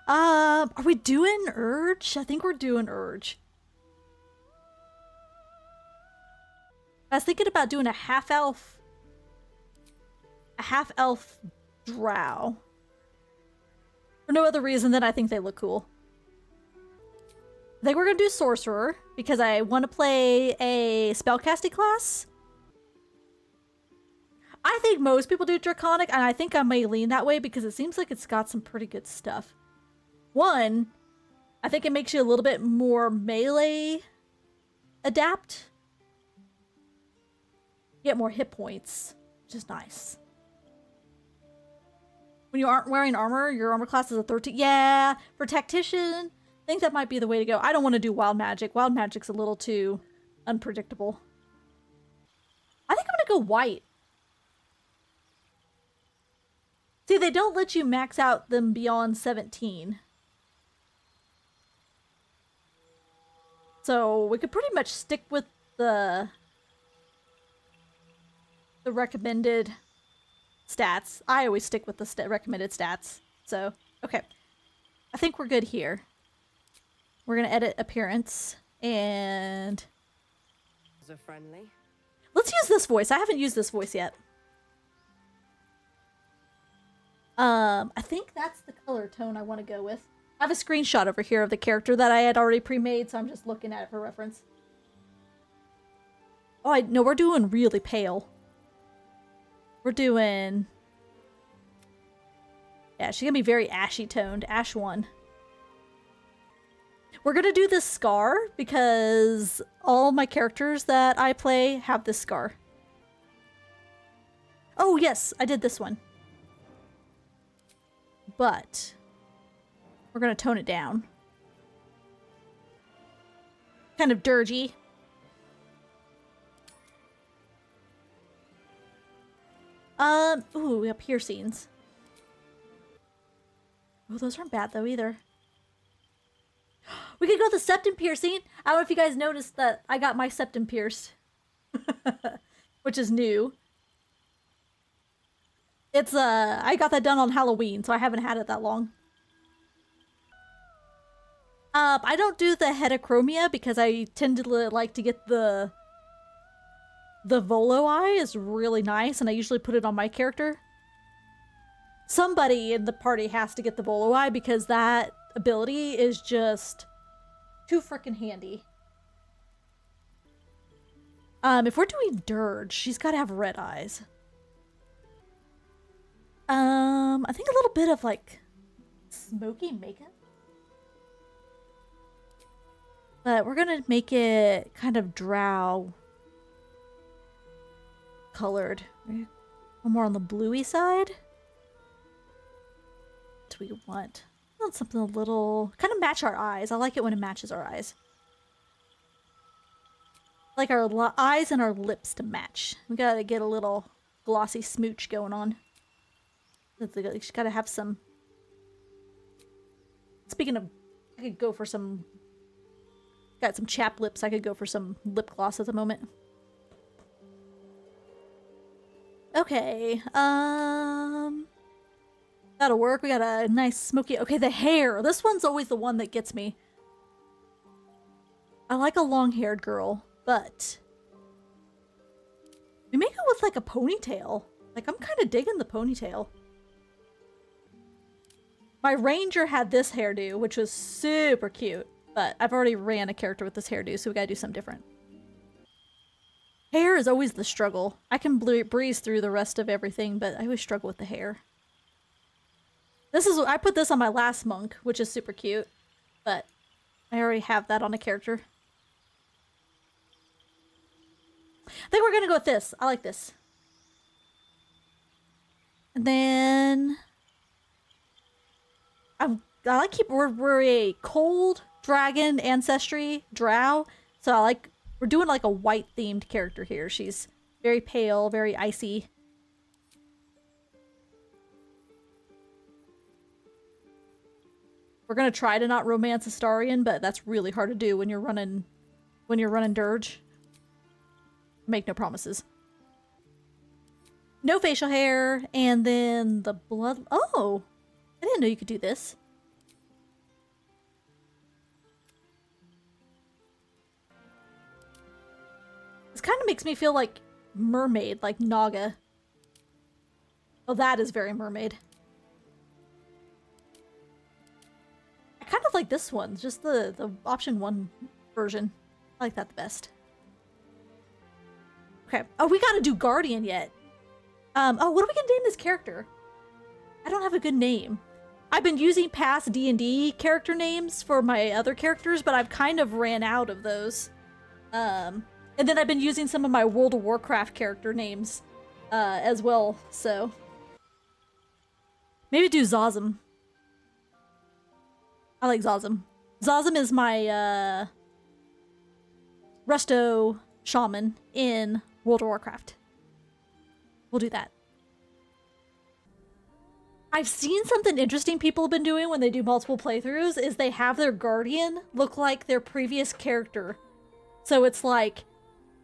Are we doing Urge? I think we're doing Urge. I was thinking about doing a half-elf drow. For no other reason than I think they look cool. I think we're gonna do Sorcerer, because I want to play a spellcasting class. I think most people do Draconic, and I think I may lean that way because it seems like it's got some pretty good stuff. One, I think it makes you a little bit more melee adapt. You get more hit points, which is nice. When you aren't wearing armor, your armor class is a 13. Yeah, for Tactician, I think that might be the way to go. I don't want to do Wild Magic. Wild Magic's a little too unpredictable. I think I'm gonna go white. See, they don't let you max out them beyond 17. So we could pretty much stick with the recommended stats. I always stick with the recommended stats. So, okay. I think we're good here. We're gonna edit appearance and Friendly. let's use this voice. I haven't used this voice yet. I think that's the color tone I want to go with. I have a screenshot over here of the character that I had already pre-made, so I'm just looking at it for reference. Oh, no, we're doing really pale. We're doing... Yeah, she's gonna be very ashy toned. Ash 1. We're gonna do this scar because all my characters that I play have this scar. Oh, yes, I did this one. But we're gonna tone it down. Kind of dirgy. Ooh, we have piercings. Oh, those aren't bad though either. We could go with the septum piercing. I don't know if you guys noticed that I got my septum pierced. Which is new. It's, I got that done on Halloween, so I haven't had it that long. I don't do the heterochromia because I tend to like to get the Volo eye is really nice, and I usually put it on my character. Somebody in the party has to get the Volo eye because that ability is just too freaking handy. If we're doing Dirge, she's got to have red eyes. I think a little bit of like smoky makeup. But we're gonna make it kind of drow colored. More on the bluey side. What do we want? I want something a little kind of match our eyes. I like it when it matches our eyes. Like our eyes and our lips to match. We gotta get a little glossy smooch going on. She's gotta have some. Speaking of, I could go for some. Got some chapped lips. I could go for some lip gloss at the moment. Okay, that'll work. We got a nice smoky. Okay, the hair. This one's always the one that gets me. I like a long-haired girl, but we may go with like a ponytail. Like I'm kind of digging the ponytail. My ranger had this hairdo, which was super cute, but I've already ran a character with this hairdo, so we gotta do something different. Hair is always the struggle. I can breeze through the rest of everything, but I always struggle with the hair. I put this on my last monk, which is super cute, but I already have that on a character. I think we're gonna go with this. I like this. And then we're a cold dragon ancestry drow, so we're doing like a white themed character here. She's very pale, very icy. We're gonna try to not romance Astarion, but that's really hard to do when you're running Dirge. Make no promises. No facial hair, and then the blood. Oh, I didn't know you could do this. kind of makes me feel like mermaid, like Naga. Oh, that is very mermaid. I kind of like this one, just the option 1 version. I like that the best. Okay. Oh, we gotta do Guardian yet. Oh, what are we gonna name this character? I don't have a good name. I've been using past D&D character names for my other characters, but I've kind of ran out of those. And then I've been using some of my World of Warcraft character names as well, so. Maybe do Zazim. I like Zazim. Zazim is my resto shaman in World of Warcraft. We'll do that. I've seen something interesting people have been doing when they do multiple playthroughs is they have their guardian look like their previous character. So it's like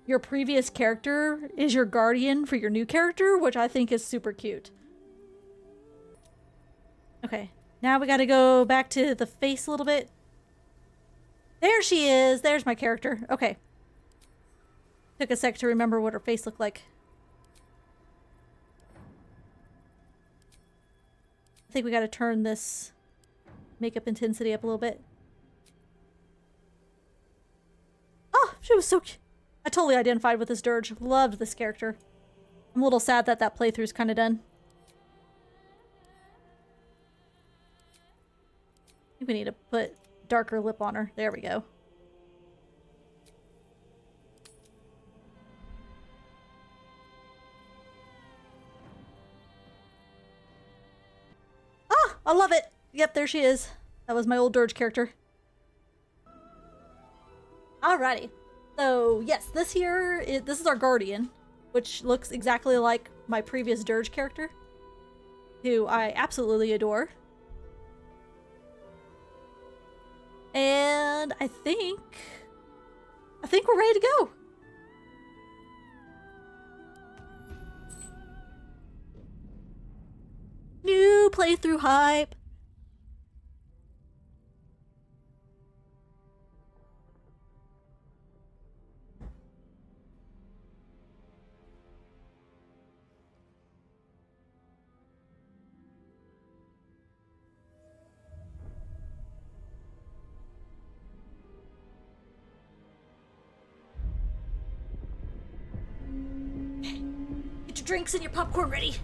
your previous character is your guardian for your new character, which I think is super cute. Okay, now we gotta go back to the face a little bit. There she is! There's my character. Okay. Took a sec to remember what her face looked like. I think we gotta turn this makeup intensity up a little bit. Oh, she was so cute. I totally identified with this dirge. Loved this character. I'm a little sad that that playthrough's kind of done. I think we need to put darker lip on her. There we go. Ah, I love it. Yep, there she is. That was my old dirge character. Alrighty. So, yes, this is our guardian, which looks exactly like my previous dirge character, who I absolutely adore. And I think we're ready to go. New playthrough hype. Get your drinks and your popcorn ready.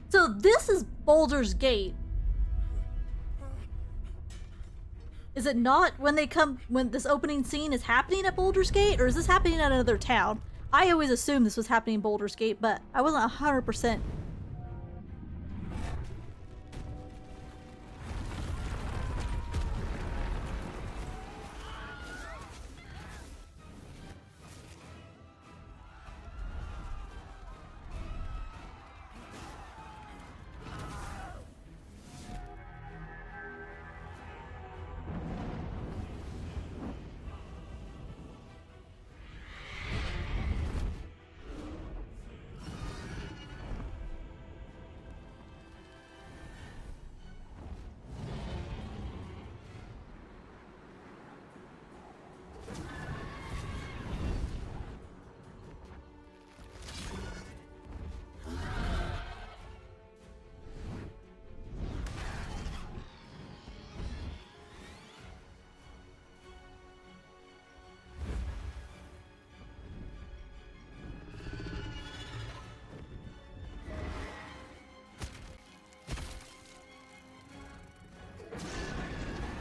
So this is Baldur's Gate. Is it not when this opening scene is happening at Baldur's Gate, or is this happening at another town? I always assumed this was happening in Baldur's Gate, but I wasn't 100%.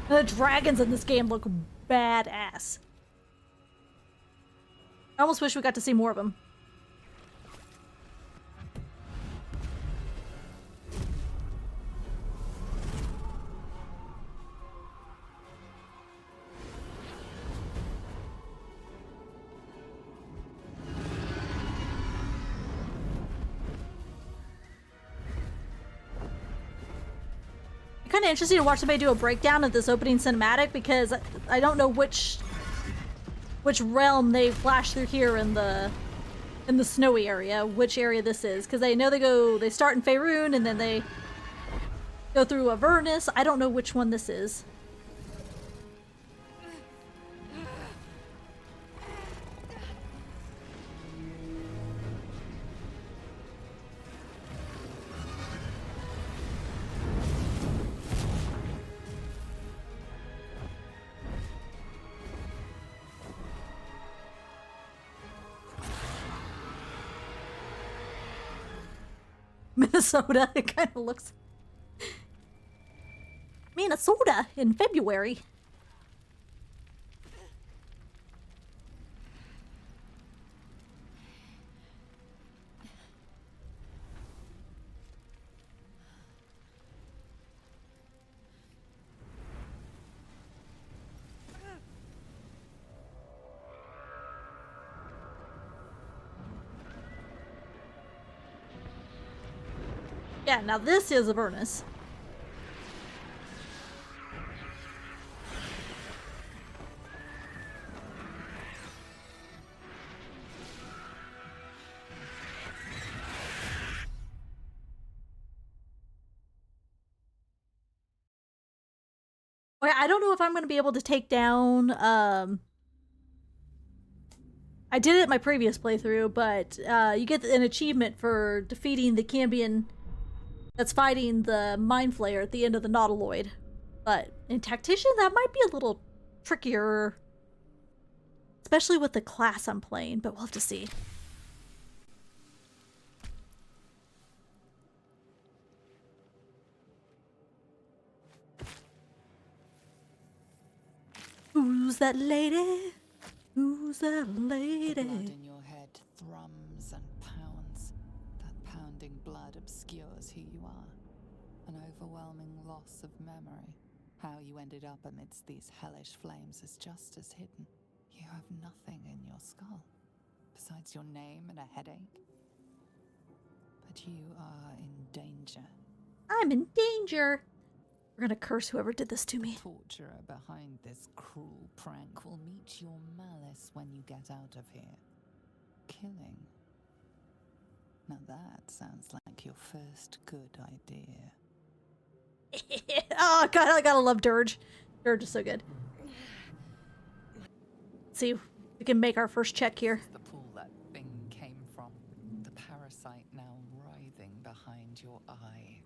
The dragons in this game look badass. I almost wish we got to see more of them. Kind of interesting to watch somebody do a breakdown of this opening cinematic because I don't know which which realm they flash through here in the snowy area, which area this is, because they know they start in Faerun and then they go through Avernus. I don't know which one this is. Minnesota, it kind of looks. Minnesota in February. Yeah, now this is Avernus. Okay, I don't know if I'm going to be able to take down, I did it in my previous playthrough, but you get an achievement for defeating the Cambion that's fighting the Mind Flayer at the end of the Nautiloid. But in Tactician, that might be a little trickier, especially with the class I'm playing, but we'll have to see. Who's that lady? Who's that lady? The blood in your head thrums and pounds. That pounding blood obscures who you are. An overwhelming loss of memory. How you ended up amidst these hellish flames is just as hidden. You have nothing in your skull, besides your name and a headache. But you are in danger. I'm in danger. We're gonna curse whoever did this to me. The torturer behind this cruel prank will meet your malice when you get out of here. Killing. Now that sounds like your first good idea. Oh god, I gotta love Dirge. Dirge is so good. Let's see if we can make our first check here. The pool that thing came from. The parasite now writhing behind your eye.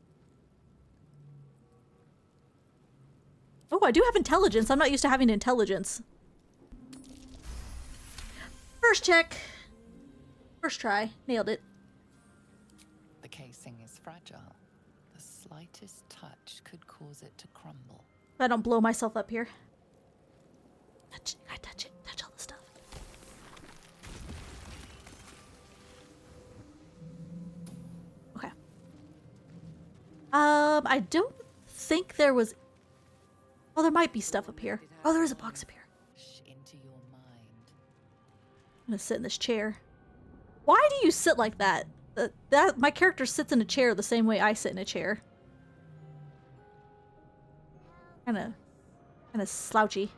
Oh, I do have intelligence. I'm not used to having intelligence. First check. First try. Nailed it. The casing is fragile. The slightest touch could cause it to crumble. If I don't blow myself up here. Touch it. I touch it. Touch all the stuff. Okay. I don't think there was... Oh, there might be stuff up here. Oh, there is a box up here. Into your mind. I'm gonna sit in this chair. Why do you sit like that? My character sits in a chair the same way I sit in a chair. Kinda slouchy.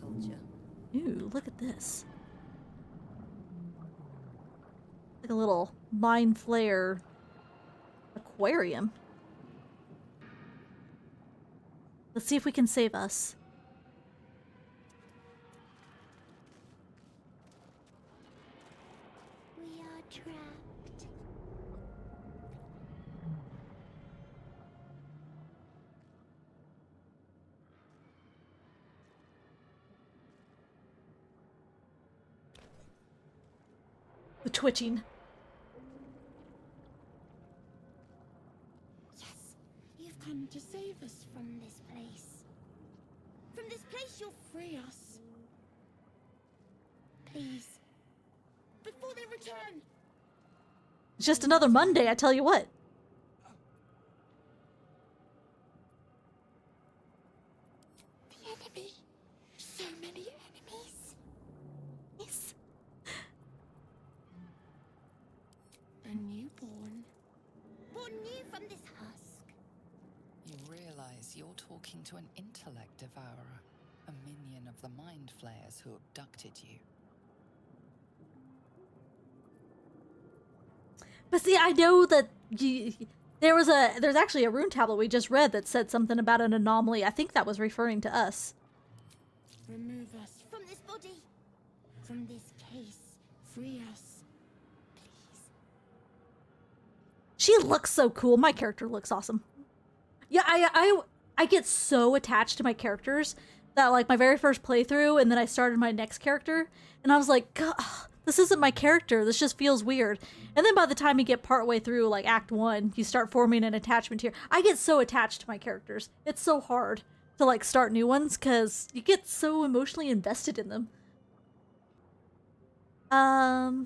Culture. Ooh, look at this. Like a little Mind Flayer aquarium. Let's see if we can save us. We are trapped. The twitching. Yes, you've come to save us from this place. From this place, you'll free us. Please. Before they return. It's just another Monday, I tell you what. The enemy. So many enemies. Yes. A newborn. Born new from this husk. You realize you're talking to an intellect devourer, A minion of the Mind Flayers who abducted you. But see, I know that there's actually a rune tablet we just read that said something about an anomaly. I think that was referring to us. Remove us from this body, from this case. Free us, please. She looks so cool. My character looks awesome. Yeah, I get so attached to my characters that, like, my very first playthrough, and then I started my next character, and I was like, God, this isn't my character. This just feels weird. And then by the time you get partway through, like, Act 1, you start forming an attachment here. I get so attached to my characters. It's so hard to, like, start new ones, because you get so emotionally invested in them. I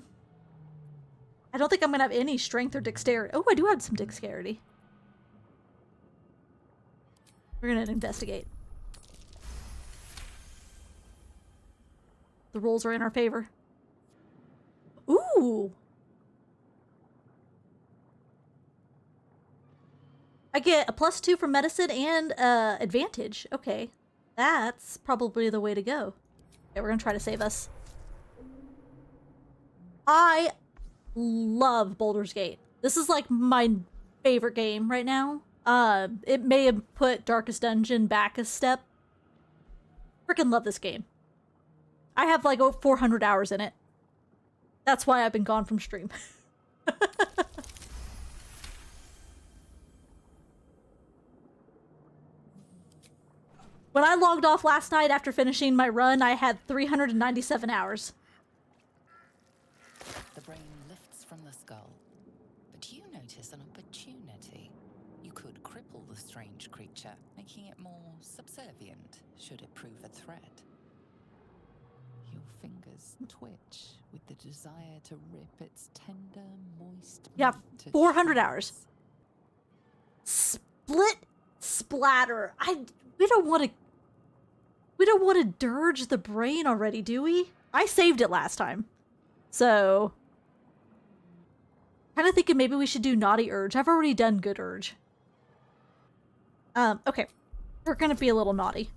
don't think I'm gonna have any strength or dexterity. Oh, I do have some dexterity. We're gonna investigate. The rolls are in our favor. Ooh! I get a +2 for medicine and advantage. Okay. That's probably the way to go. Okay, we're gonna try to save us. I love Baldur's Gate. This is like my favorite game right now. It may have put Darkest Dungeon back a step. Freaking love this game. I have like over 400 hours in it. That's why I've been gone from stream. When I logged off last night after finishing my run, I had 397 hours. The brain lifts from the skull, but you notice an opportunity. You could cripple the strange creature, making it more subservient should it prove a threat. Your fingers twitch with the desire to rip its tender, moist Yeah, meat to 400 hours. shreds. Split splatter. We don't want to dirge the brain already, do we? I saved it last time. So kind of thinking maybe we should do Naughty Urge. I've already done Good Urge. Okay. We're gonna be a little naughty.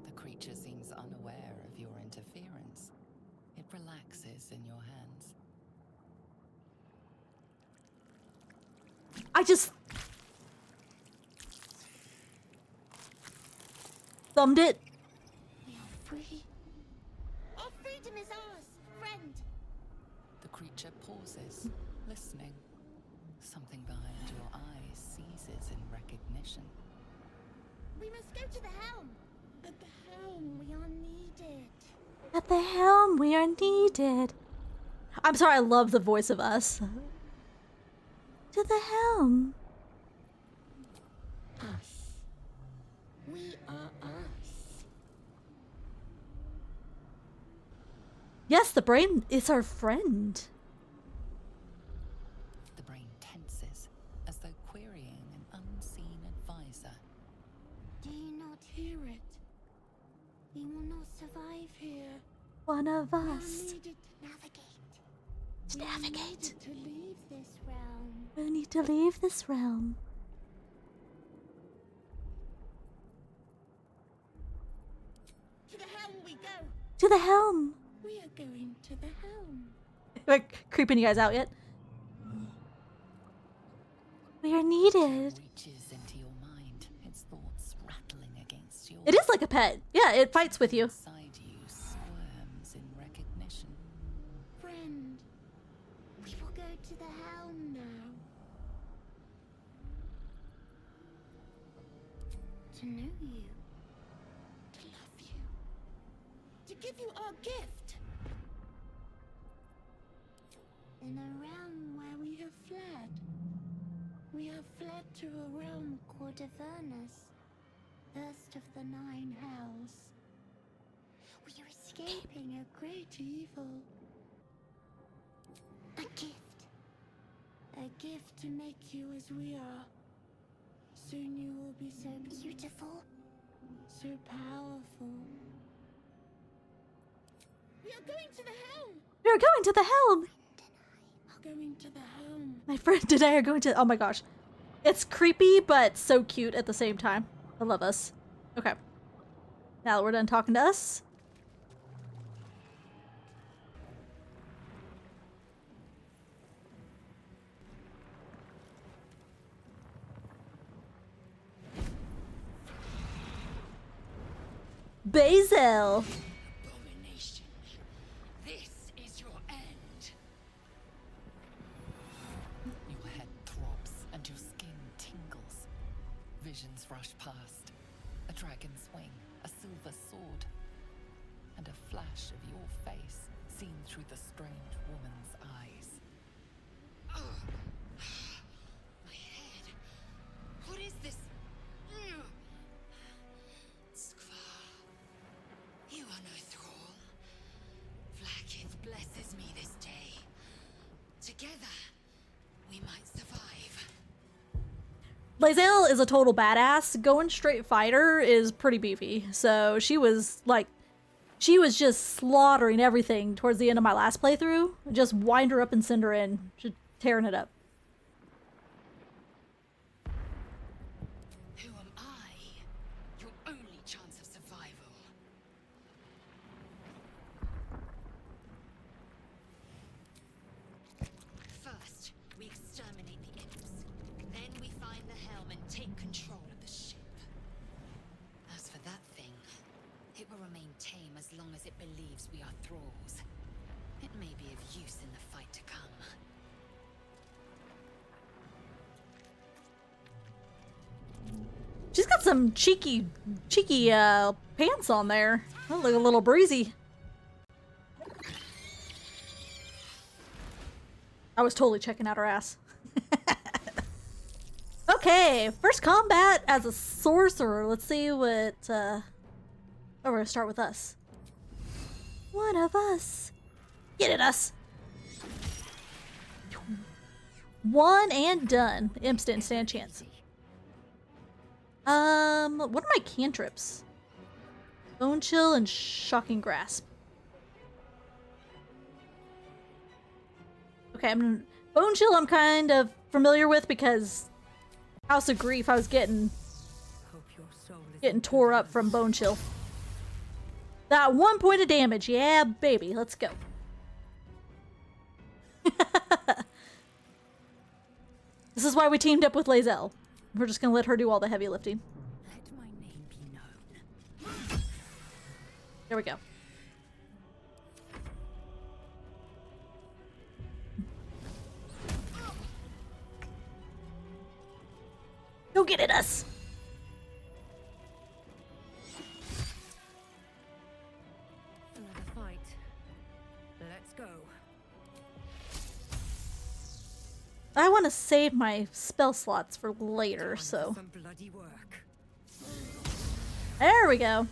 The creature seems unaware of your interference. It relaxes in your hands. I just thumbed it. We are free. Our freedom is ours, friend. The creature pauses, listening. Something behind your eyes seizes in recognition. We must go to the helm. At the helm, we are needed. At the helm, we are needed. I'm sorry, I love the voice of us. To the helm. Us. We are us. Yes, the brain is our friend. The brain tenses, as though querying an unseen advisor. Do you not hear it? We will not survive here. One of We are us. needed to navigate. To We are navigate. needed to leave this realm. We need to leave this realm. To the helm we go. To the helm. We are going to the helm. Am I creeping you guys out yet? We are needed. Reaches into your mind, its thoughts rattling against yours. It is like a pet. Yeah, it fights with you. Inside you squirms in recognition. Friend, we will go to the helm now. To know you. To love you. To give you our gift. In a realm where we have fled. We have fled to a realm called Avernus, first of the 9 hells. We are escaping a great evil. A gift. A gift to make you as we are. Soon you will be so beautiful, so powerful. We are going to the helm! We are going to the helm. Going to the helm. My friend and I are going to. Oh my gosh. It's creepy, but so cute at the same time. I love us. Okay. Now that we're done talking to us. Basil! Abomination. This is your end. Your head throbs and your skin tingles. Visions rush past. A dragon's wing, a silver sword, and a flash of your face seen through the strange woman's eyes. Ugh. My head. What is this? Ugh. You are no thrall. Vlaakith blesses me this day. Together, we might survive. Lae'zel is a total badass. Going straight fighter is pretty beefy. So she was just slaughtering everything towards the end of my last playthrough. Just wind her up and send her in. Just tearing it up. Who am I? Your only chance of survival. First, we exterminate the imps. Then we find the helm and take control of the ship. As for that thing, it will remain tame as long as it believes we are thralls. It may be of use in the fight to come. She's got some cheeky pants on there. They look a little breezy. I was totally checking out her ass. Okay, first combat as a sorcerer. Let's see what, oh, we're gonna start with us. One of us. Get it, us. One and done. Imps didn't stand a chance. What are my cantrips? Bone Chill and Shocking Grasp. Okay, Bone Chill I'm kind of familiar with because House of Grief I was getting tore up from Bone Chill. That 1 point of damage, yeah baby, let's go. This is why we teamed up with Lae'zel. We're just gonna let her do all the heavy lifting. Let my name be known. There we go. Go get it, us! Another fight. Let's go. I want to save my spell slots for later, so... Some bloody work. There we go.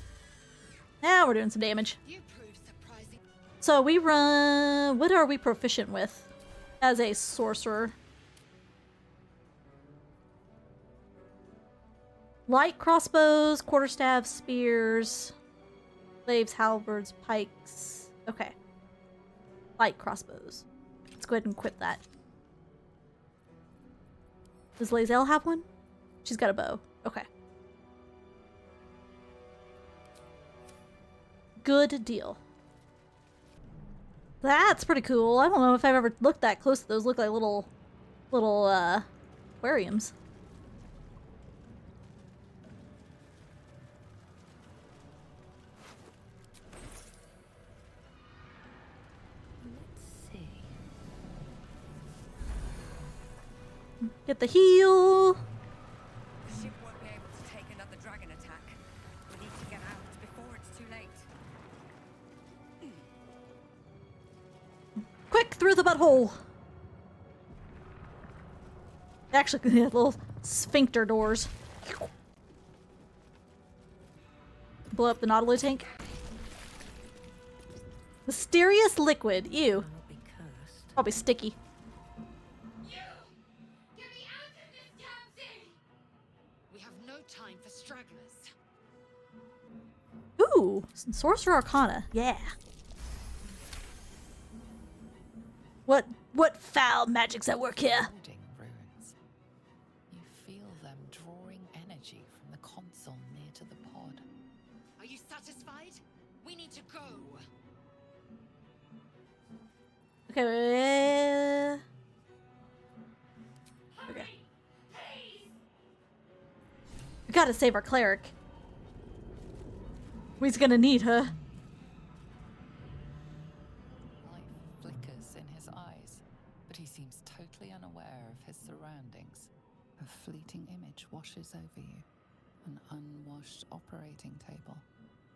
Now we're doing some damage. You prove surprising. So we run... What are we proficient with as a sorcerer? Light crossbows, quarterstaffs, spears, glaives, halberds, pikes. Okay. Light crossbows. Let's go ahead and equip that. Does Lae'zel have one? She's got a bow. Okay. Good deal. That's pretty cool. I don't know if I've ever looked that close to those. Look like little aquariums. Let's see. Get the heal. The ship won't be able to take another dragon attack. We need to get out before it's too late. Quick, through the butthole. Actually, little sphincter doors. Blow up the Nautilus tank. Mysterious liquid. Ew. Will not be cursed. Probably sticky. Get me out of this damn thing! We have no time for stragglers. Ooh, some Sorcerer Arcana. Yeah. What foul magic's at work here? Building ruins. You feel them drawing energy from the console near to the pod. Are you satisfied? We need to go. Okay. Okay. We gotta save our cleric. We's gonna need her. Life flickers in his eyes, but he seems totally unaware of his surroundings. A fleeting image washes over you. An unwashed operating table.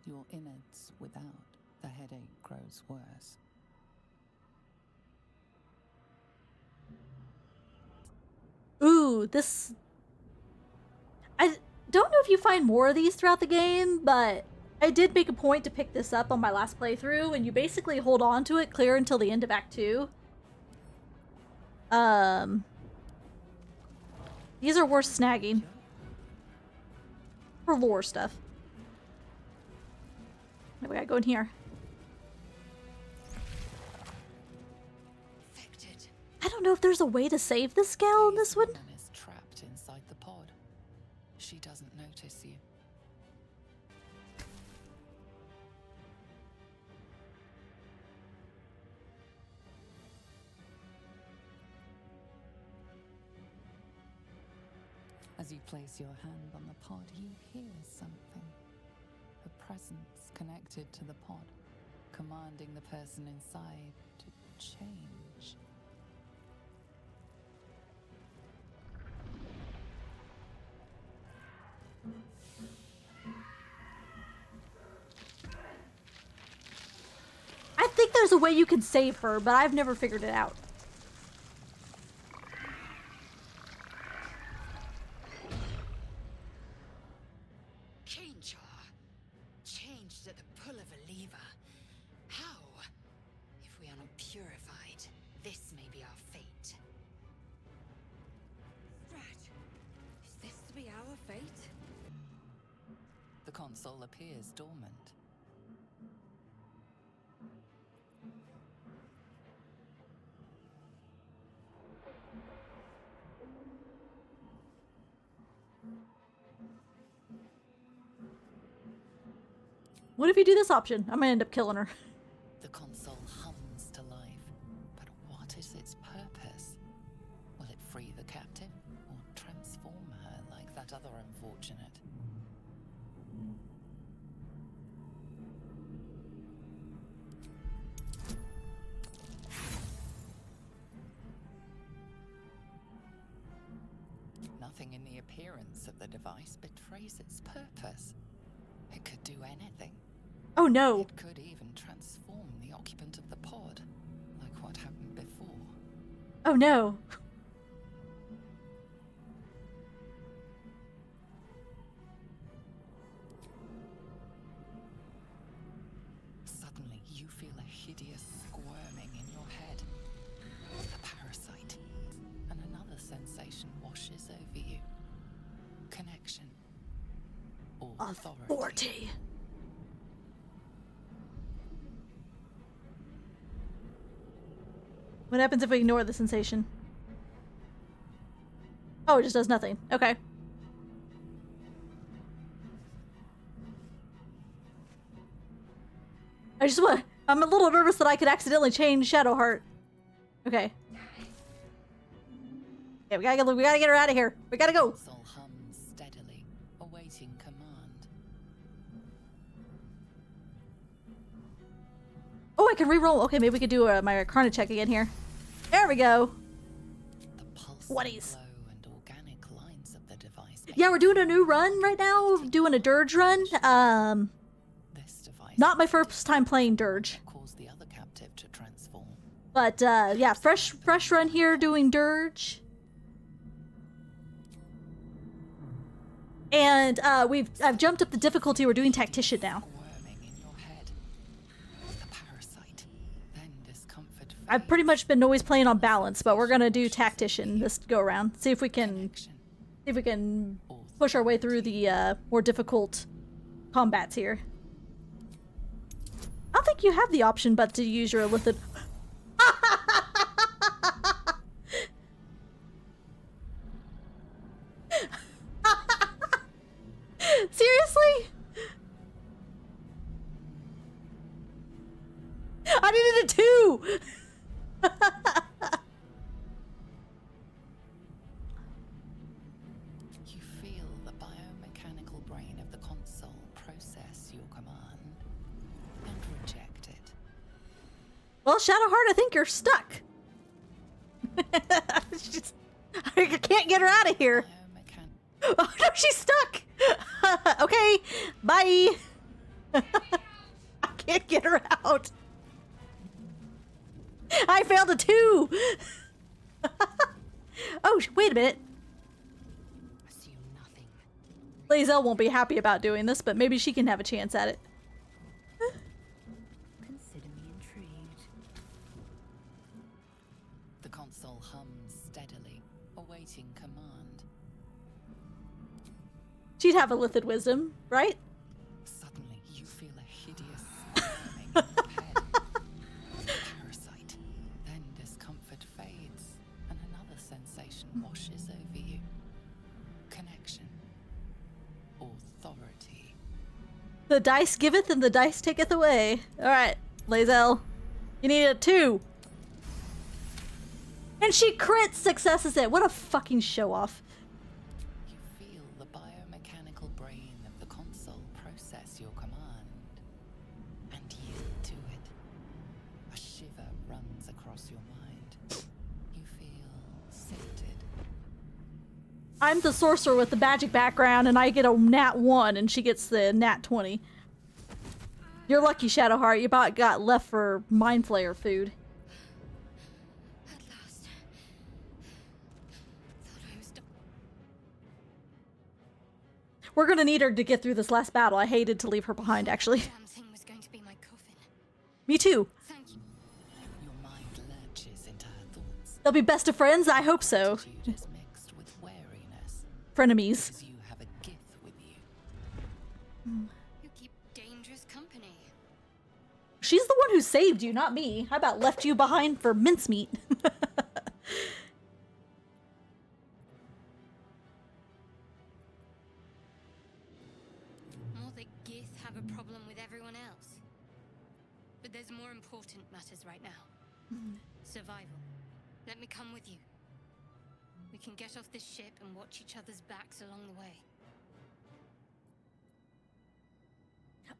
Your innards without. The headache grows worse. Ooh, this... I don't know if you find more of these throughout the game, but I did make a point to pick this up on my last playthrough, and you basically hold on to it clear until the end of Act 2. These are worth snagging. For lore stuff. We gotta go in here. Infected. I don't know if there's a way to save this gal in this one. Woman is trapped inside the pod. She doesn't notice you. As you place your hand on the pod, you hear something. A presence connected to the pod, commanding the person inside to change. I think there's a way you can save her, but I've never figured it out. Change her. Changed at the pull of a lever. How? If we are not purified, this may be our fate. Strat, is this to be our fate? The console appears dormant. What if you do this option? I'm gonna end up killing her. The console hums to life. But what is its purpose? Will it free the captive or transform her like that other unfortunate? Nothing in the appearance of the device betrays its purpose. It could do anything. Oh no. It could even transform the occupant of the pod, like what happened before. Oh no. Suddenly, you feel a hideous squirming in your head. The parasite. And another sensation washes over you. Connection. Authority. What happens if we ignore the sensation? Oh, it just does nothing. Okay. I'm a little nervous that I could accidentally change Shadowheart. Okay. Yeah, we gotta get her out of here. We gotta go. Soul hums steadily, awaiting command. Oh, I can re-roll. Okay, maybe we could do my Arcana check again here. There we go. The pulse 20s. glow and organic lines of the device. Yeah, we're doing a new run right now. We're doing a dirge run. This device Not my first time playing dirge. cause the other captive to transform. But yeah, fresh run here doing dirge. And I've jumped up the difficulty. We're doing Tactician now. Squirming in your head. The parasite. Then discomfort. I've pretty much been always playing on balance, but we're gonna do Tactician this go around. See if we can push our way through the more difficult combats here. I don't think you have the option but to use your Illithid. I needed a 2! You feel the biomechanical brain of the console process your command and reject it. Well, Shadowheart, I think you're stuck. She's- I can't get her out of here. Biomechan- Oh no, she's stuck! Okay, bye! I can't get her out. I failed a 2! Oh, wait a minute. Assume nothing. Lae'zel won't be happy about doing this, but maybe she can have a chance at it. Consider me intrigued. The console hums steadily, awaiting command. She'd have a Lithid wisdom, right? Suddenly, you feel a hideous squirming in your head. Parasite. Then discomfort fades, and another sensation washes over you. Connection. Authority. The dice giveth and the dice taketh away. Alright, Lae'zel. You need a 2. And she crit successes it. What a fucking show off. You feel the biomechanical brain of the console process your command and yield to it. A shiver runs across your mind. You feel sated. I'm the sorcerer with the magic background, and I get a nat 1, and she gets the nat 20. You're lucky, Shadowheart. You about got left for Mind Flayer food. At last. Thought I was done. We're gonna need her to get through this last battle. I hated to leave her behind, actually. Damn thing was going to be my coffin. Me too. Thank you. Your mind lurches into her thoughts. They'll be best of friends? I hope so. Attitude is mixed with wariness, Frenemies. because you have a gith with you. You keep dangerous company. She's the one who saved you, not me. I about left you behind for mincemeat. More that Gith have a problem with everyone else. But there's more important matters right now. Survival. Let me come with you. We can get off this ship and watch each other's backs along the way.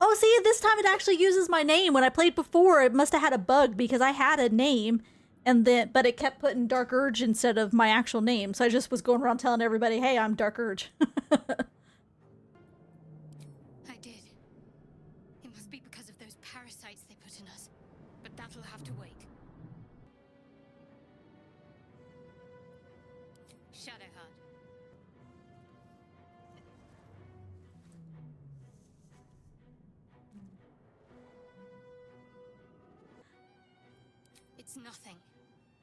Oh, see, this time it actually uses my name. When I played before, it must have had a bug because I had a name, but it kept putting Dark Urge instead of my actual name. So I just was going around telling everybody, hey, I'm Dark Urge. I did. It must be because of those parasites they put in us. But that'll have to wait. Shadowheart. It's nothing.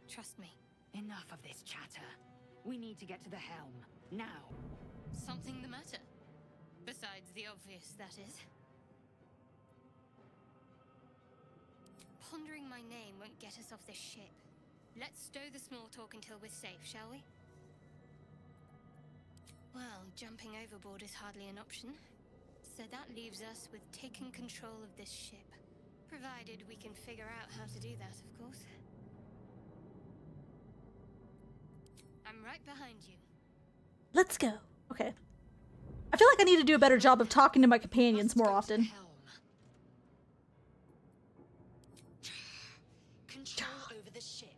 Trust me. Enough of this chatter. We need to get to the helm. Now. Something the matter? Besides the obvious, that is. Pondering my name won't get us off this ship. Let's stow the small talk until we're safe, shall we? Well, jumping overboard is hardly an option. So that leaves us with taking control of this ship. Provided we can figure out how to do that, of course. I'm right behind you. Let's go. Okay. I feel like I need to do a better job of talking to my companions Must more go to often. the helm. Control over the ship.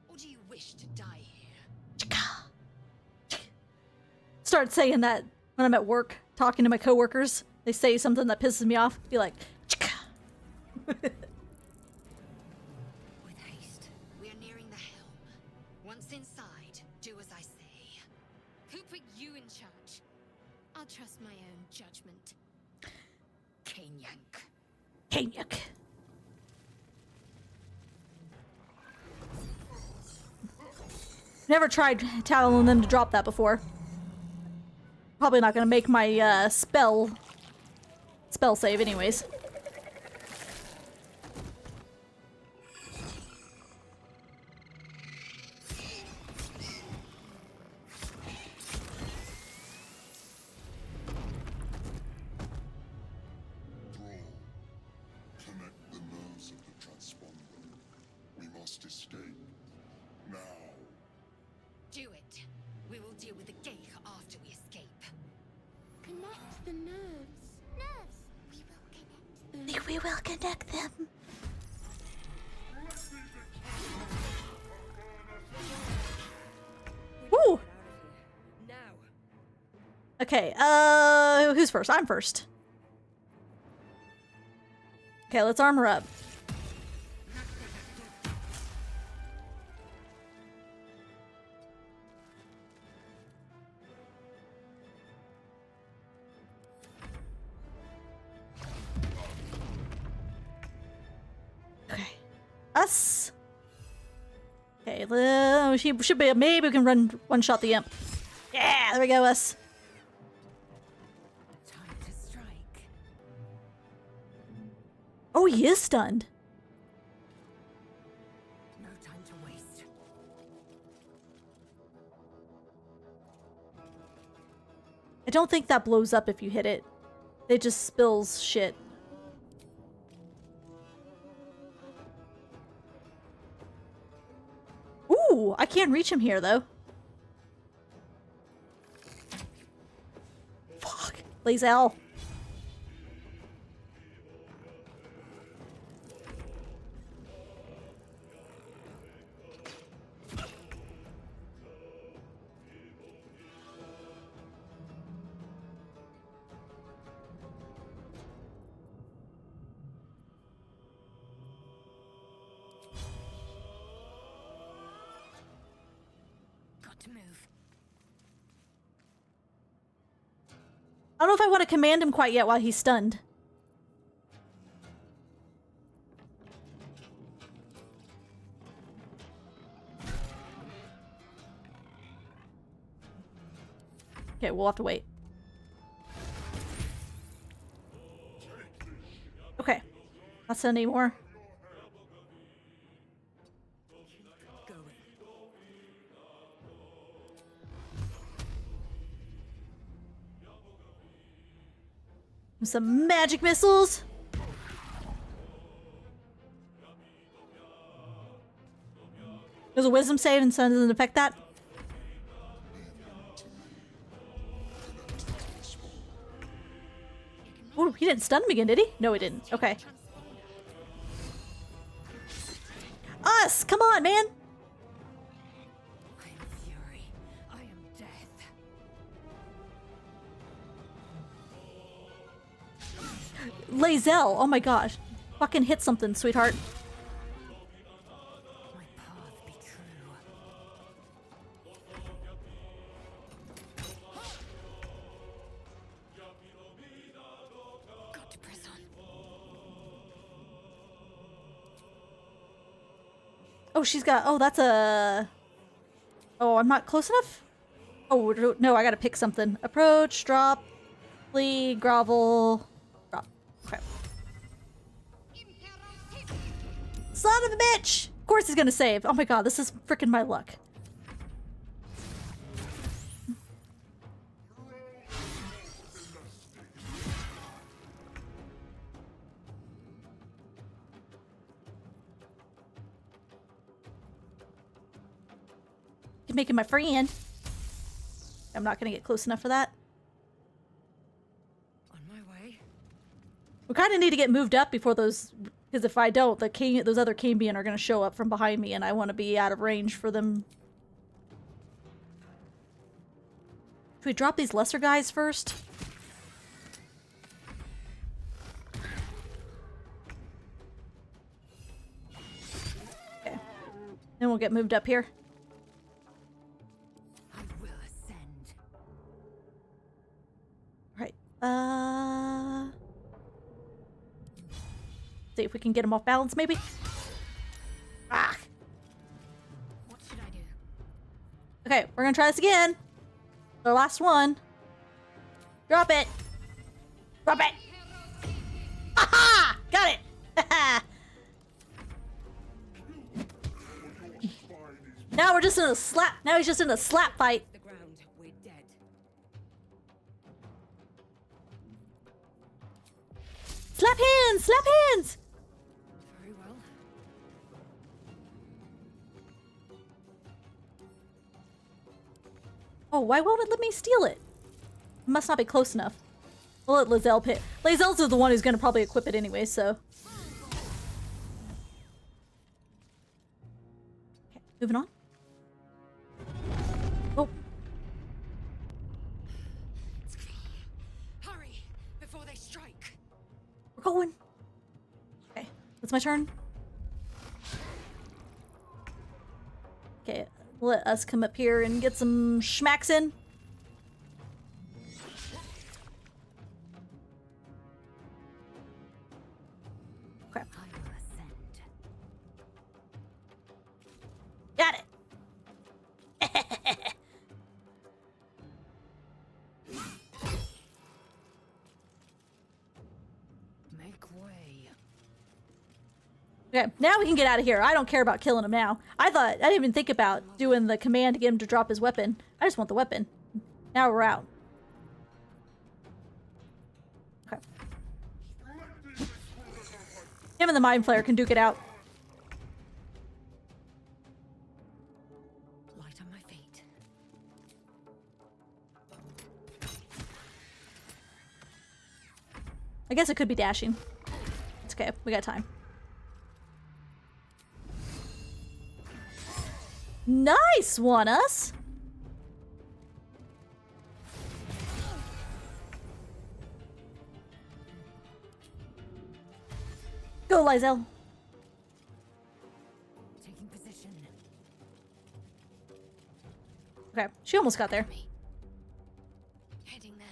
Or do you wish to die here? Start saying that when I'm at work, talking to my coworkers. They say something that pisses me off. Be like, "Chika." With haste. We are nearing the helm. Once inside, do as I say. Who put you in charge? I'll trust my own judgment. Kanyank. Kanyuk. Never tried telling them to drop that before. Probably not gonna make my spell save anyways. Drow, connect the nerves of the transponder. must escape. Now. Do it. We will deal with the gate after we escape. Connect the nerves. Nerves. We will connect them. We will connect them. Woo! Now. Okay, who's first? I'm first. Okay, let's armor up. Okay. Us. Okay, she should be, maybe we can run one-shot the imp. Yeah, there we go, us. Time to strike. Oh, he is stunned. No time to waste. I don't think that blows up if you hit it. It just spills shit. Ooh, I can't reach him here, though. Fuck. Lazel. Got to move. I don't know if I want to command him quite yet while he's stunned. Okay, we'll have to wait. Okay. Not send any more. Some magic missiles. There's a wisdom save and so it doesn't affect that. Oh, he didn't stun him again, did he? No, he didn't. Okay. Us! Come on, man! I am fury. I am death. Lazel! Oh my gosh. Fucking hit something, sweetheart. My path be true. Got to press on. Oh, she's got... Oh, that's a... Oh, I'm not close enough? Oh, no, I gotta pick something. Approach, drop, flee, grovel, drop. Okay. Son of a bitch! Of course he's gonna save. Oh my god, this is freaking my luck. You're making my friend. I'm not gonna get close enough for that. On my way. We kind of need to get moved up before those, because if I don't, those other Cambion are going to show up from behind me, and I want to be out of range for them. Should we drop these lesser guys first? Okay. Then we'll get moved up here. I will ascend. Right. See if we can get him off balance, maybe. Ah. What should I do? Okay, we're gonna try this again. The last one. Drop it. Drop it. Aha! Got it. Now we're just in a slap. Now he's just in a slap fight. The ground. We're dead. Slap hands! Slap hands! Very well. Oh, why won't it let me steal it? It must not be close enough. We'll let Lizelle pick. Lizelle's the one who's gonna probably equip it anyway, so. Okay, moving on. Oh. Hurry before they strike. We're going. Okay, that's my turn. Okay, let us come up here and get some schmacks in. Okay. Got it. Make way. Okay, now we can get out of here. I don't care about killing him now. I didn't even think about doing the command to get him to drop his weapon. I just want the weapon. Now we're out. Okay. Him and the Mind Flayer can duke it out. Light on my feet. I guess it could be dashing. It's okay. We got time. Nice one, us. Go, Lizelle. Taking position. Okay, she almost got there. Heading there.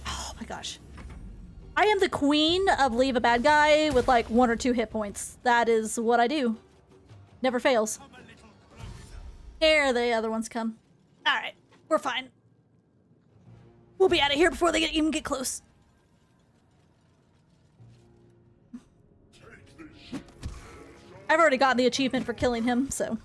Oh my gosh. I am the queen of leave a bad guy with like 1 or 2 hit points. That is what I do. Never fails. Here the other ones come. Alright, we're fine. We'll be out of here before they even get close. I've already gotten the achievement for killing him, so.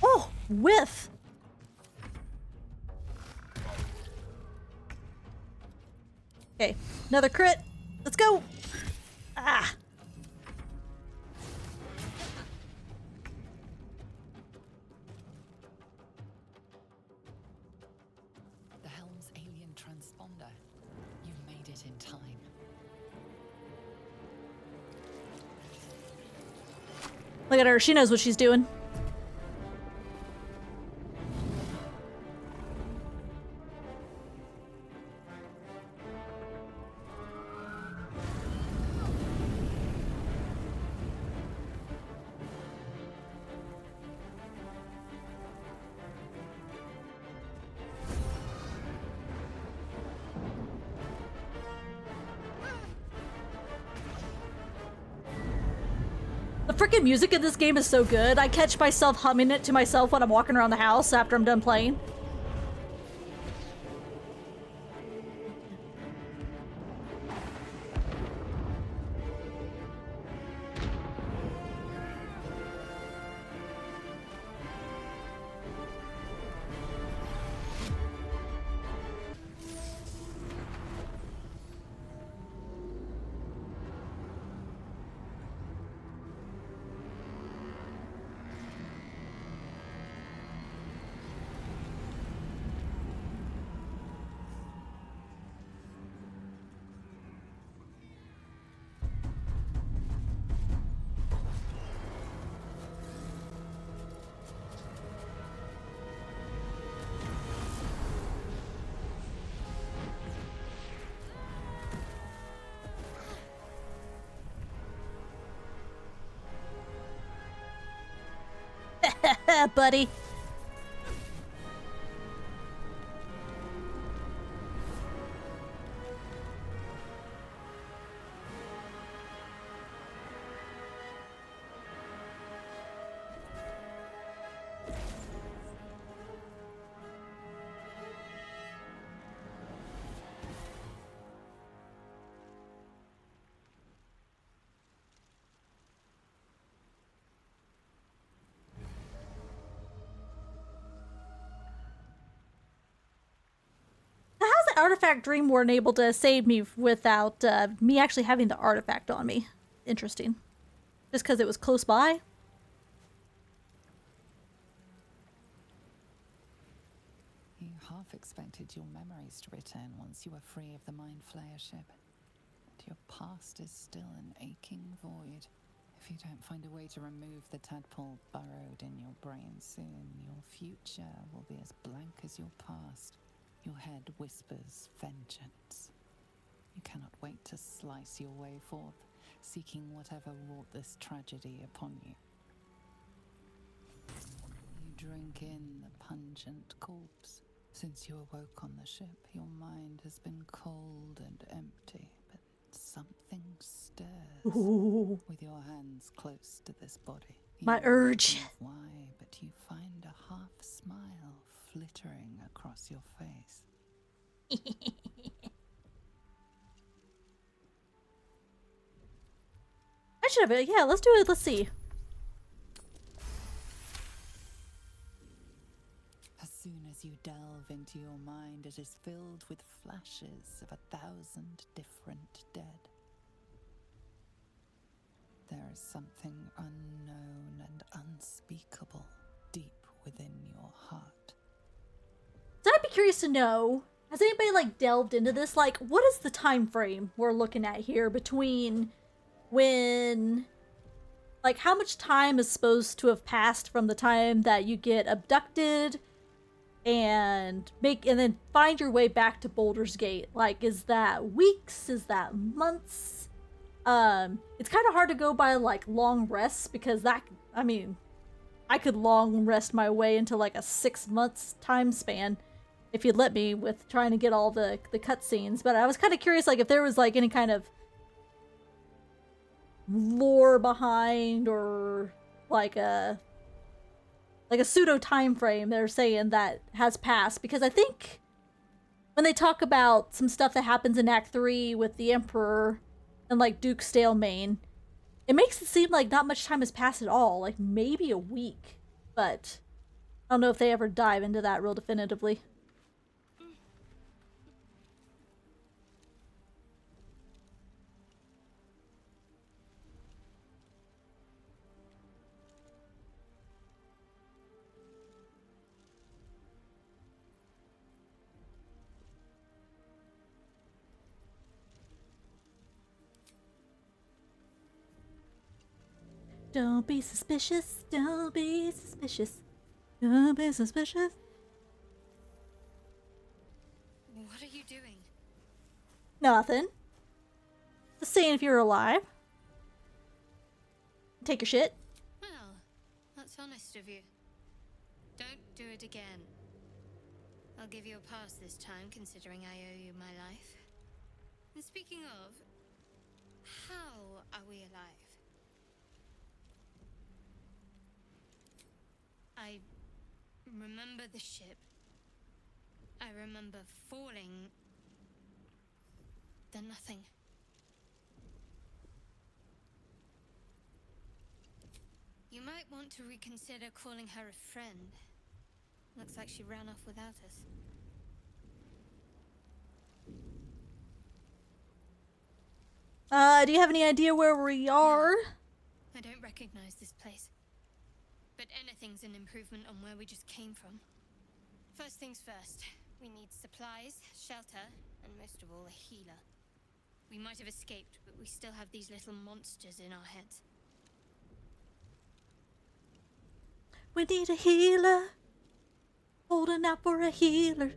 Oh, whiff. Okay, another crit. Let's go. Ah. The helm's alien transponder. You made it in time. Look at her. She knows what she's doing. The freaking music in this game is so good. I catch myself humming it to myself when I'm walking around the house after I'm done playing. Buddy. that artifact dream weren't able to save me without me actually having the artifact on me? Interesting. Just because it was close by? You half expected your memories to return once you were free of the Mind Flayer ship. But your past is still an aching void. If you don't find a way to remove the tadpole burrowed in your brain soon, your future will be as blank as your past. Your head whispers vengeance. You cannot wait to slice your way forth, seeking whatever wrought this tragedy upon you. You drink in the pungent corpse. Since you awoke on the ship, your mind has been cold and empty, but something stirs. Ooh. With your hands close to this body. My You urge. don't know why, but you find a half smile flittering across your face. I should have it. Yeah, let's do it. Let's see. As soon as you delve into your mind, it is filled with flashes of 1,000 different dead. There is something unknown and unspeakable deep within your heart. So I'd be curious to know, has anybody like delved into this? Like, what is the time frame we're looking at here between when, like, how much time is supposed to have passed from the time that you get abducted and then find your way back to Baldur's Gate? Like, is that weeks? Is that months? It's kind of hard to go by like long rests because I could long rest my way into like a 6 months time span if you'd let me with trying to get all the cutscenes. But I was kind of curious, like, if there was like any kind of lore behind or like a pseudo time frame they're saying that has passed, because I think when they talk about some stuff that happens in Act 3 with the Emperor and like Duke Stalemain, it makes it seem like not much time has passed at all, like maybe a week, but I don't know if they ever dive into that real definitively. Don't be suspicious, don't be suspicious, don't be suspicious. What are you doing? Nothing. Just seeing if you're alive. Take your shit. Well, that's honest of you. Don't do it again. I'll give you a pass this time, considering I owe you my life. And speaking of, how are we alive? I remember the ship. I remember falling. Then nothing. You might want to reconsider calling her a friend. Looks like she ran off without us. Do you have any idea where we are? I don't recognize this place. But anything's an improvement on where we just came from. First things first, we need supplies, shelter, and most of all, a healer. We might have escaped, but we still have these little monsters in our heads. We need a healer. Holding out for a healer.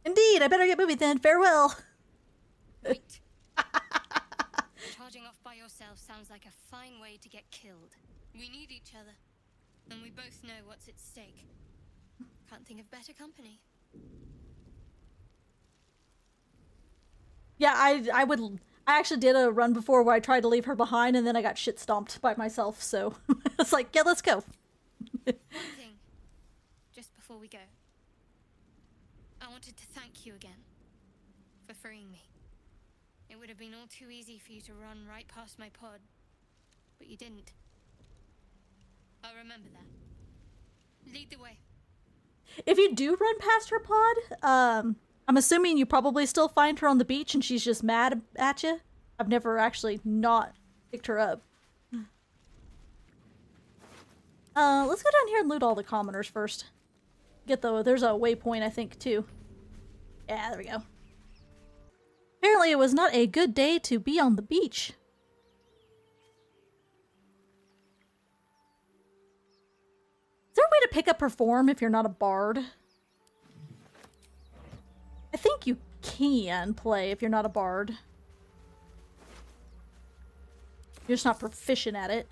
Indeed, I better get moving then. Farewell. Wait. Charging off by yourself sounds like a fine way to get killed. We need each other, and we both know what's at stake. Can't think of better company. Yeah, I actually did a run before where I tried to leave her behind and then I got shit stomped by myself, so it's like, yeah, let's go. One thing, just before we go. I wanted to thank you again for freeing me. It would have been all too easy for you to run right past my pod, but you didn't. I'll remember that. Lead the way. If you do run past her pod, I'm assuming you probably still find her on the beach and she's just mad at you. I've never actually not picked her up. Let's go down here and loot all the commoners first. There's a waypoint, I think, too. Yeah, there we go. Apparently it was not a good day to be on the beach. Is there a way to pick up Perform if you're not a bard? I think you can play if you're not a bard. You're just not proficient at it.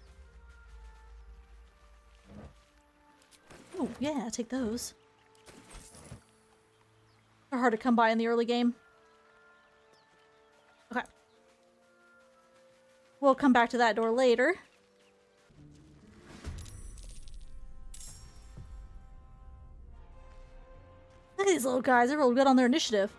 Oh, yeah, take those. They're hard to come by in the early game. Okay. We'll come back to that door later. Look at these little guys. They're real good on their initiative.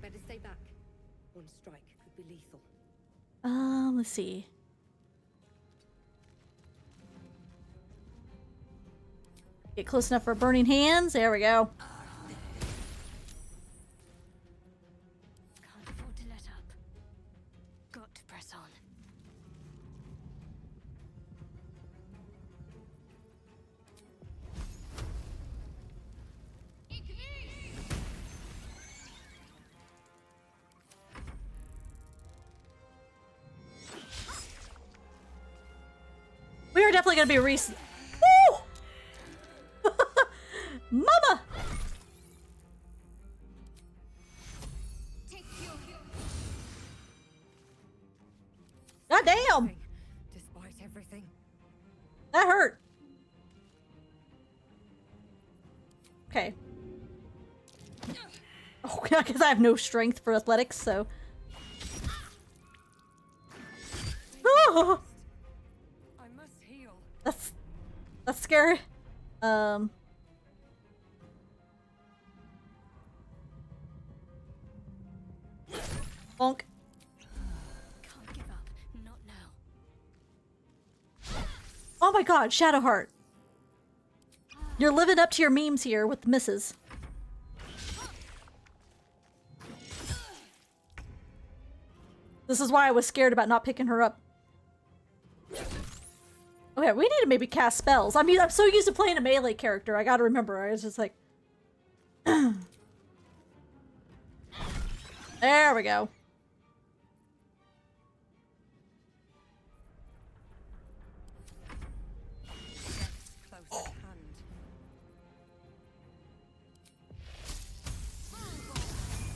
Better stay back. One strike could be lethal. Let's see. Get close enough for burning hands. There we go. Can't afford to let up. Got to press on. We are definitely gonna be Woo! Mama! God damn! Despite everything. That hurt. Okay. Oh, because I have no strength for athletics, so. Oh, I must heal. that's scary. Bonk. Can't give up. Not now. Oh my god, Shadowheart. You're living up to your memes here with the misses. This is why I was scared about not picking her up. Okay, we need to maybe cast spells. I mean, I'm so used to playing a melee character. I gotta remember. I was just like... There we go. Close at hand.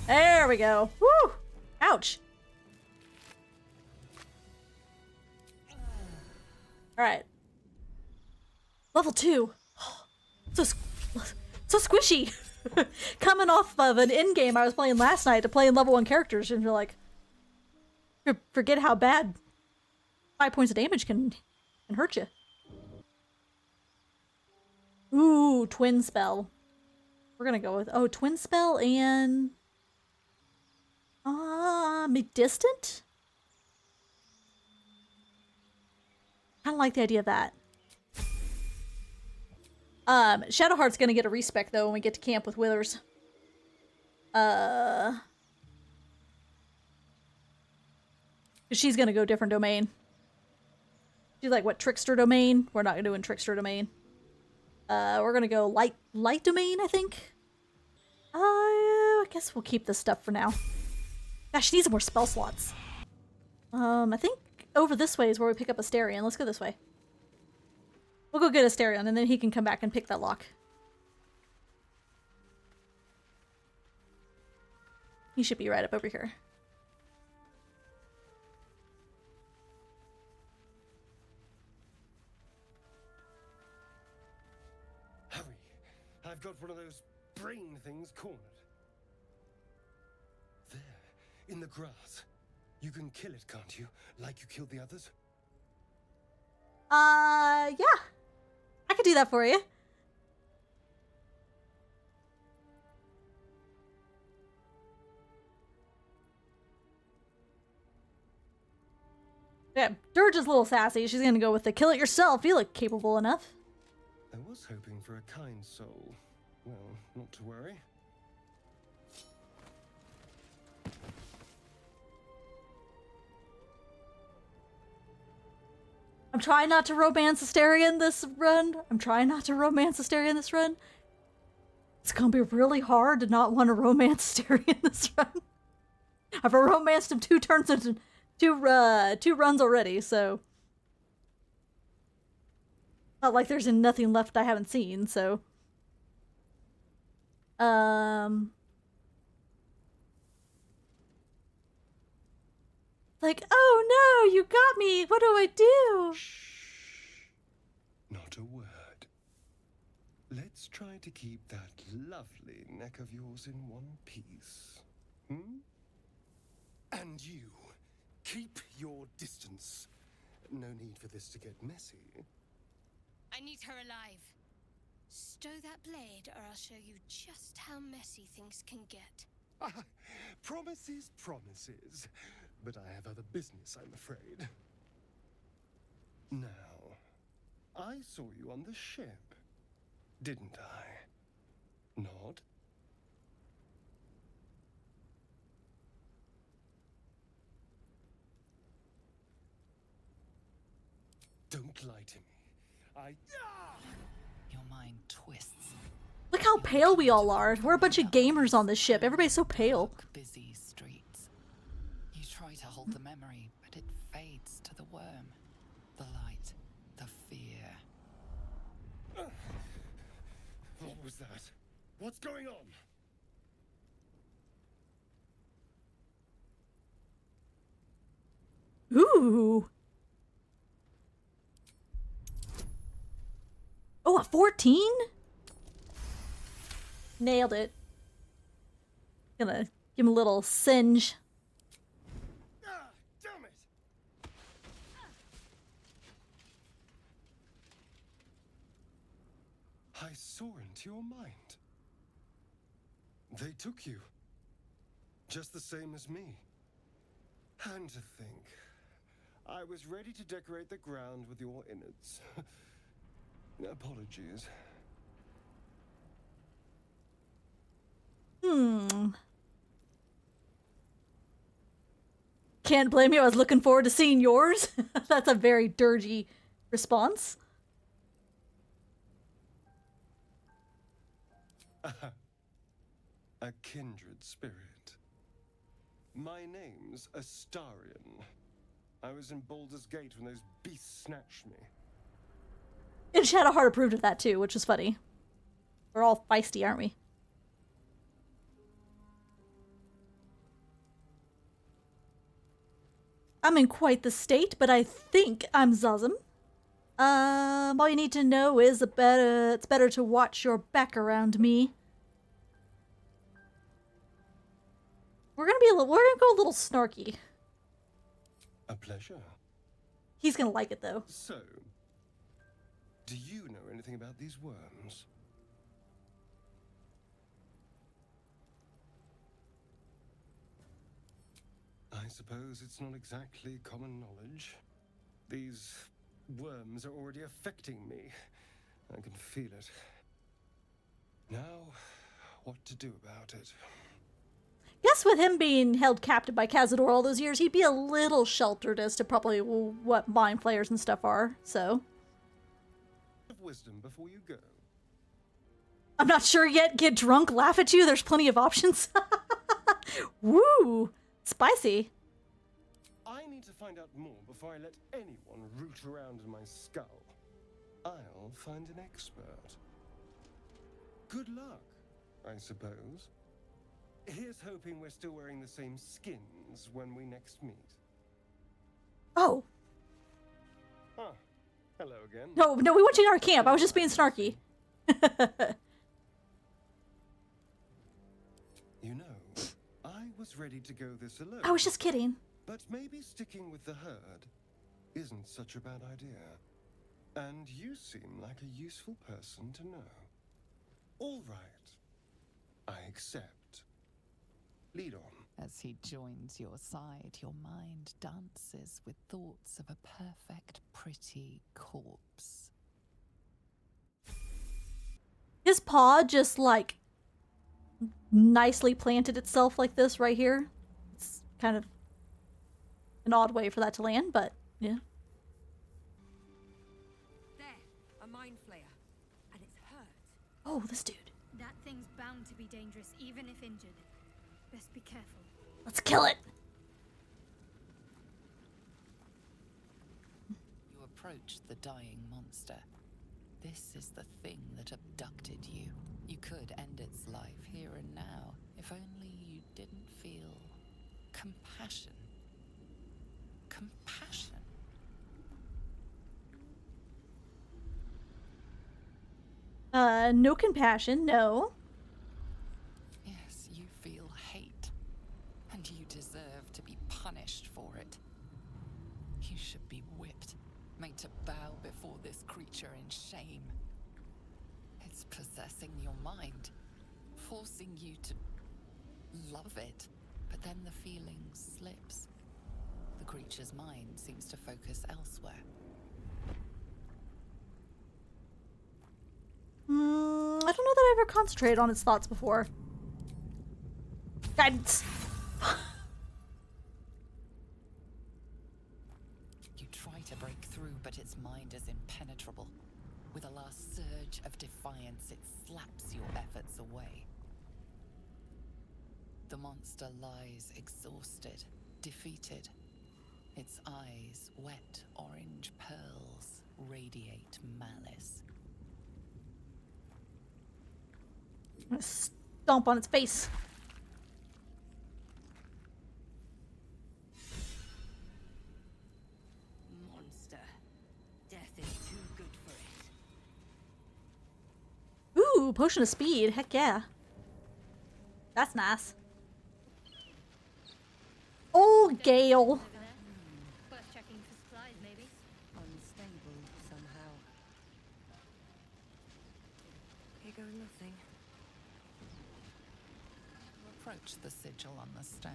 There we go. Woo! Ouch. Alright. Level 2. So squishy. Coming off of an in-game I was playing last night to playing level 1 characters, and you're like... Forget how bad 5 points of damage can hurt you. Ooh, twin spell. We're gonna go with... Oh, twin spell and... Distant? Kinda like the idea of that. Shadowheart's gonna get a respec though when we get to camp with Withers. Cause she's gonna go different domain. She's like, what, Trickster domain? We're not doing Trickster domain. We're gonna go light domain, I think. I guess we'll keep this stuff for now. Gosh, she needs more spell slots. I think over this way is where we pick up Asterion. Let's go this way. We'll go get Asterion, and then he can come back and pick that lock. He should be right up over here. Hurry! I've got one of those brain things cornered. There, in the grass. You can kill it, can't you? Like you killed the others? Yeah. I could do that for you. Yeah, Dirge is a little sassy. She's gonna go with the kill it yourself. You look capable enough. I was hoping for a kind soul. Well, not to worry. I'm trying not to romance Asteria in this run. It's gonna be really hard to not want to romance Asteria in this run. I've romanced him 2 turns into 2 runs already, so not like there's nothing left I haven't seen, so like, oh no, you got me. What do I do? Shh. Not a word. Let's try to keep that lovely neck of yours in one piece. Hmm? And you, keep your distance. No need for this to get messy. I need her alive. Stow that blade, or I'll show you just how messy things can get. Promises, promises. But I have other business, I'm afraid. Now, I saw you on the ship, didn't I? Nod? Don't lie to me. Your mind twists. Look how pale we all are. We're a bunch of gamers on this ship. Everybody's so pale. Busy streets. You try to hold the memory, but it fades to the worm. The light, the fear. What was that? What's going on? Ooh. Oh, a 14? Nailed it. Gonna give him a little singe. Damn it! I saw into your mind. They took you. Just the same as me. And to think, I was ready to decorate the ground with your innards. Apologies. Can't blame you. I was looking forward to seeing yours. That's a very dirgy response. A kindred spirit. My name's Astarion. I was in Baldur's Gate when those beasts snatched me. And Shadowheart approved of that too, which is funny. We're all feisty, aren't we? I'm in quite the state, but I think I'm Zazim. All you need to know is it's better to watch your back around me. We're gonna go a little snarky. A pleasure. He's gonna like it though. So, do you know anything about these worms? I suppose it's not exactly common knowledge. These worms are already affecting me. I can feel it. Now, what to do about it? Guess with him being held captive by Cazador all those years, he'd be a little sheltered as to probably what mind flayers and stuff are, so. Wisdom before you go. I'm not sure yet. Get drunk, laugh at you. There's plenty of options. Woo! Spicy. I need to find out more before I let anyone root around in my skull. I'll find an expert. Good luck, I suppose. Here's hoping we're still wearing the same skins when we next meet. Oh. Ah, hello again. No, we went to our camp. I was just being snarky. You know, I was ready to go this alone. I was just kidding. But maybe sticking with the herd isn't such a bad idea. And you seem like a useful person to know. All right. I accept. Lead on. As he joins your side, your mind dances with thoughts of a perfect, pretty corpse. His paw just like nicely planted itself like this right here. It's kind of an odd way for that to land, but yeah. There, a mind flayer. And it's hurt. Oh, this dude. That thing's bound to be dangerous, even if injured. Best be careful. Let's kill it. You approach the dying monster. This is the thing that abducted you. You could end its life here and now, if only you didn't feel compassion. Compassion. No compassion, no. Yes, you feel hate, and you deserve to be punished for it. You should be whipped, made to bow before this creature in shame. It's possessing your mind, forcing you to love it, but then the feeling slips. The creature's mind seems to focus elsewhere. I don't know that I ever concentrated on its thoughts before. Guidance. You try to break through, but its mind is impenetrable. With a last surge of defiance, it slaps your efforts away. The monster lies exhausted, defeated. Its eyes, wet orange pearls, radiate malice. I'm gonna stomp on its face. Monster. Death is too good for it. Ooh, potion of speed. Heck yeah. That's nice. Oh, Gale. Over there. Worth checking for supplies, maybe. Unstable somehow. Here goes nothing. You approach the sigil on the stone.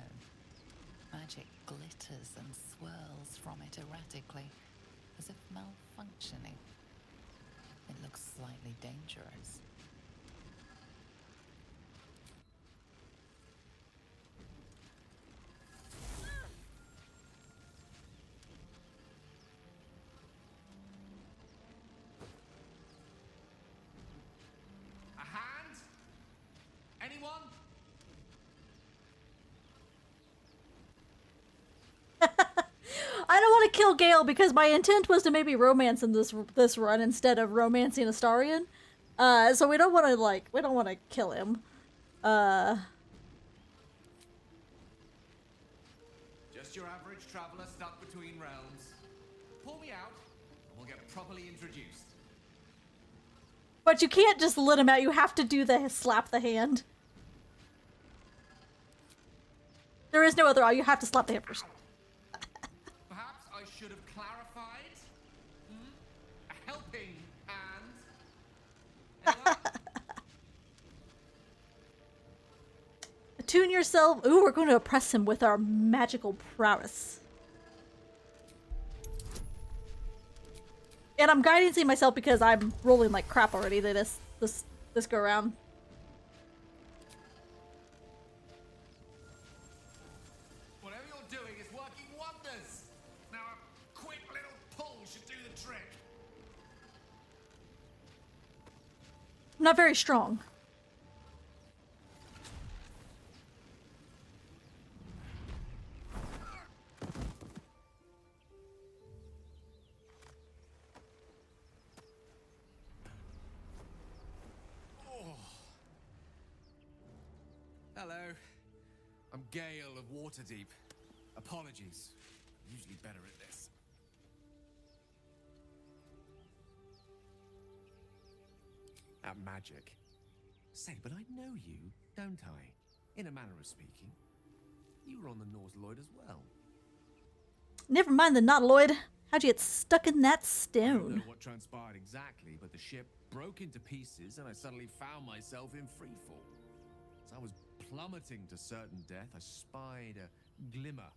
Magic glitters and swirls from it erratically, as if malfunctioning. It looks slightly dangerous. A hand? Anyone? I don't want to kill Gale because my intent was to maybe romance in this run instead of romancing Astarion. So we don't want to kill him. Just your average traveler stuck between realms. Pull me out, and we'll get properly introduced. But you can't just let him out. You have to do the slap the hand. There is no other. You have to slap the hand first. Perhaps I should have clarified. A helping hand. Anyone? Attune yourself. Ooh, we're going to oppress him with our magical prowess. And I'm guiding myself because I'm rolling like crap already this go around. Whatever you're doing is working wonders. Now a quick little pull should do the trick. I'm not very strong. Hello. I'm Gale of Waterdeep. Apologies. I'm usually better at this. At magic. Say, but I know you, don't I? In a manner of speaking. You were on the Nautiloid as well. Never mind the Nautiloid. How'd you get stuck in that I don't stone? know what transpired exactly, but the ship broke into pieces and I suddenly found myself in freefall. So I was plummeting to certain death, I spied a glimmer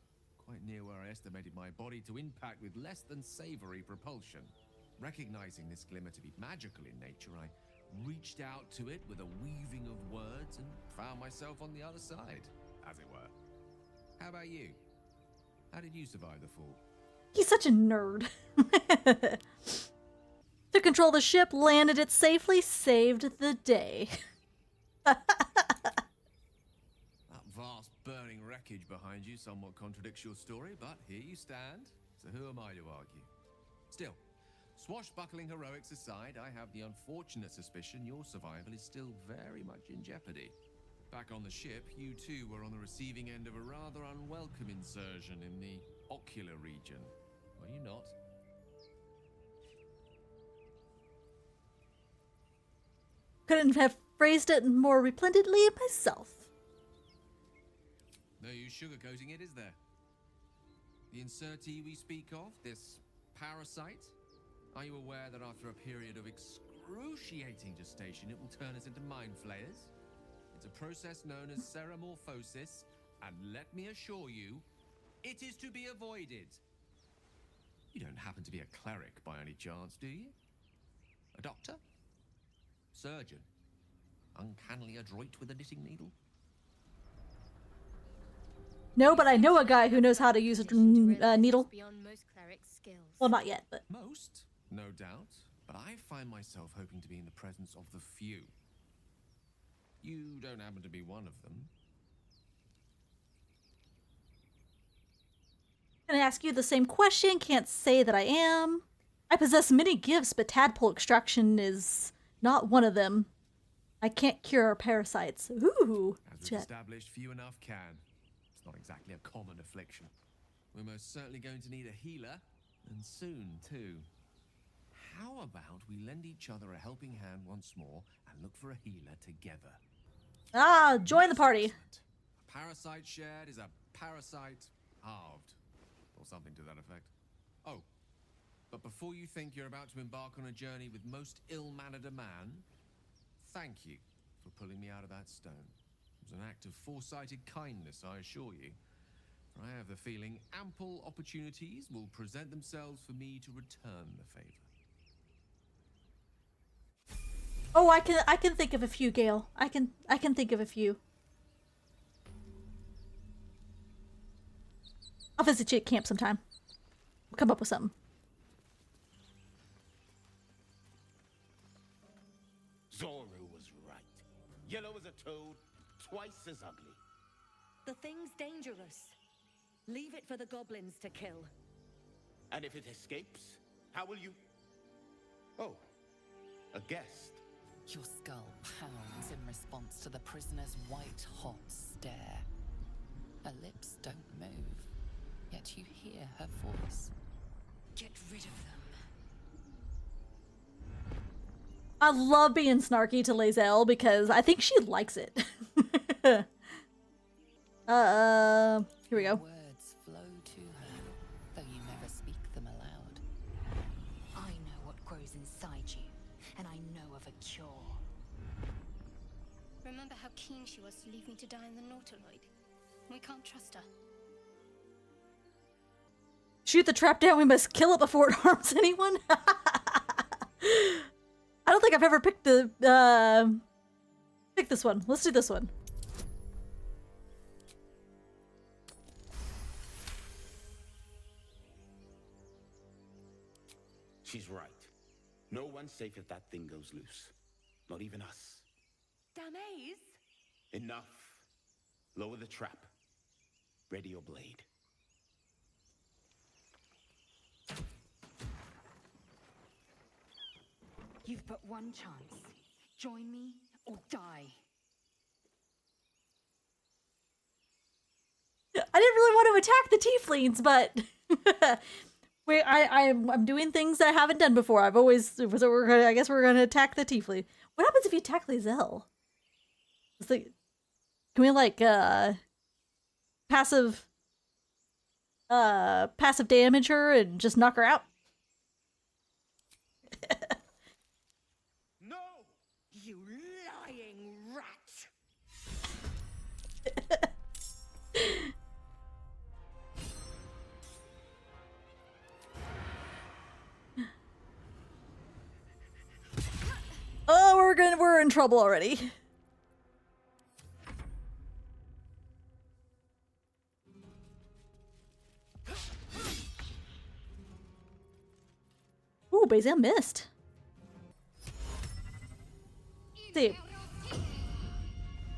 quite near where I estimated my body to impact with less than savory propulsion. Recognizing this glimmer to be magical in nature, I reached out to it with a weaving of words and found myself on the other side, as it were. How about you? How did you survive the fall? He's such a nerd. Took control of the ship, landed it safely, saved the day. That vast burning wreckage behind you somewhat contradicts your story, but here you stand, so who am I to argue? Still, swashbuckling heroics aside, I have the unfortunate suspicion your survival is still very much in jeopardy. Back on the ship, you too were on the receiving end of a rather unwelcome insertion in the ocular region, were you not? Couldn't have phrased it more resplendently myself. No use sugarcoating it, is there? The insertee we speak of, this parasite, are you aware that after a period of excruciating gestation, it will turn us into mind flayers? It's a process known as ceramorphosis, and let me assure you, it is to be avoided. You don't happen to be a cleric by any chance, do you? A doctor? Surgeon? Uncannily adroit with a knitting needle? No, but I know a guy who knows how to use a needle. Beyond most clerics' skills. Well, not yet, but... Most, no doubt, but I find myself hoping to be in the presence of the few. You don't happen to be one of them. Gonna ask you the same question, can't say that I am. I possess many gifts, but tadpole extraction is not one of them. I can't cure parasites. Ooh. As we've established, few enough can. It's not exactly a common affliction. We're most certainly going to need a healer, and soon, too. How about we lend each other a helping hand once more and look for a healer together? Ah, join the party. Excellent. A parasite shared is a parasite halved, or something to that effect. Oh, but before you think you're about to embark on a journey with most ill-mannered a man, thank you for pulling me out of that stone. It was an act of foresighted kindness, I assure you. For I have the feeling ample opportunities will present themselves for me to return the favor. Oh, I can think of a few, Gale. I can think of a few. I'll visit you at camp sometime. We'll come up with something. Zoru was right. Yellow as a toad, twice as ugly. The thing's dangerous. Leave it for the goblins to kill. And if it escapes, how will you... Oh, a guest. Your skull pounds in response to the prisoner's white-hot stare. Her lips don't move, yet you hear her voice. Get rid of them. I love being snarky to Lae'zel because I think she likes it. Here we go. Words flow to her, though you never speak them aloud. I know what grows inside you, and I know of a cure. Remember how keen she was to leave me to die in the Nautiloid? We can't trust her. Shoot the trap down, we must kill it before it harms anyone? I don't think I've ever picked the, pick this one. Let's do this one. She's right. No one's safe if that thing goes loose. Not even us. Damaze? Enough. Lower the trap. Ready your blade. You've but one chance. Join me or die. I didn't really want to attack the tieflings, but I'm doing things I haven't done before. I guess we're gonna attack the tiefling. What happens if you attack Lae'zel? It's like, can we like passive damage her and just knock her out? No! You lying rat! in trouble already. Ooh, Basil missed. See. Here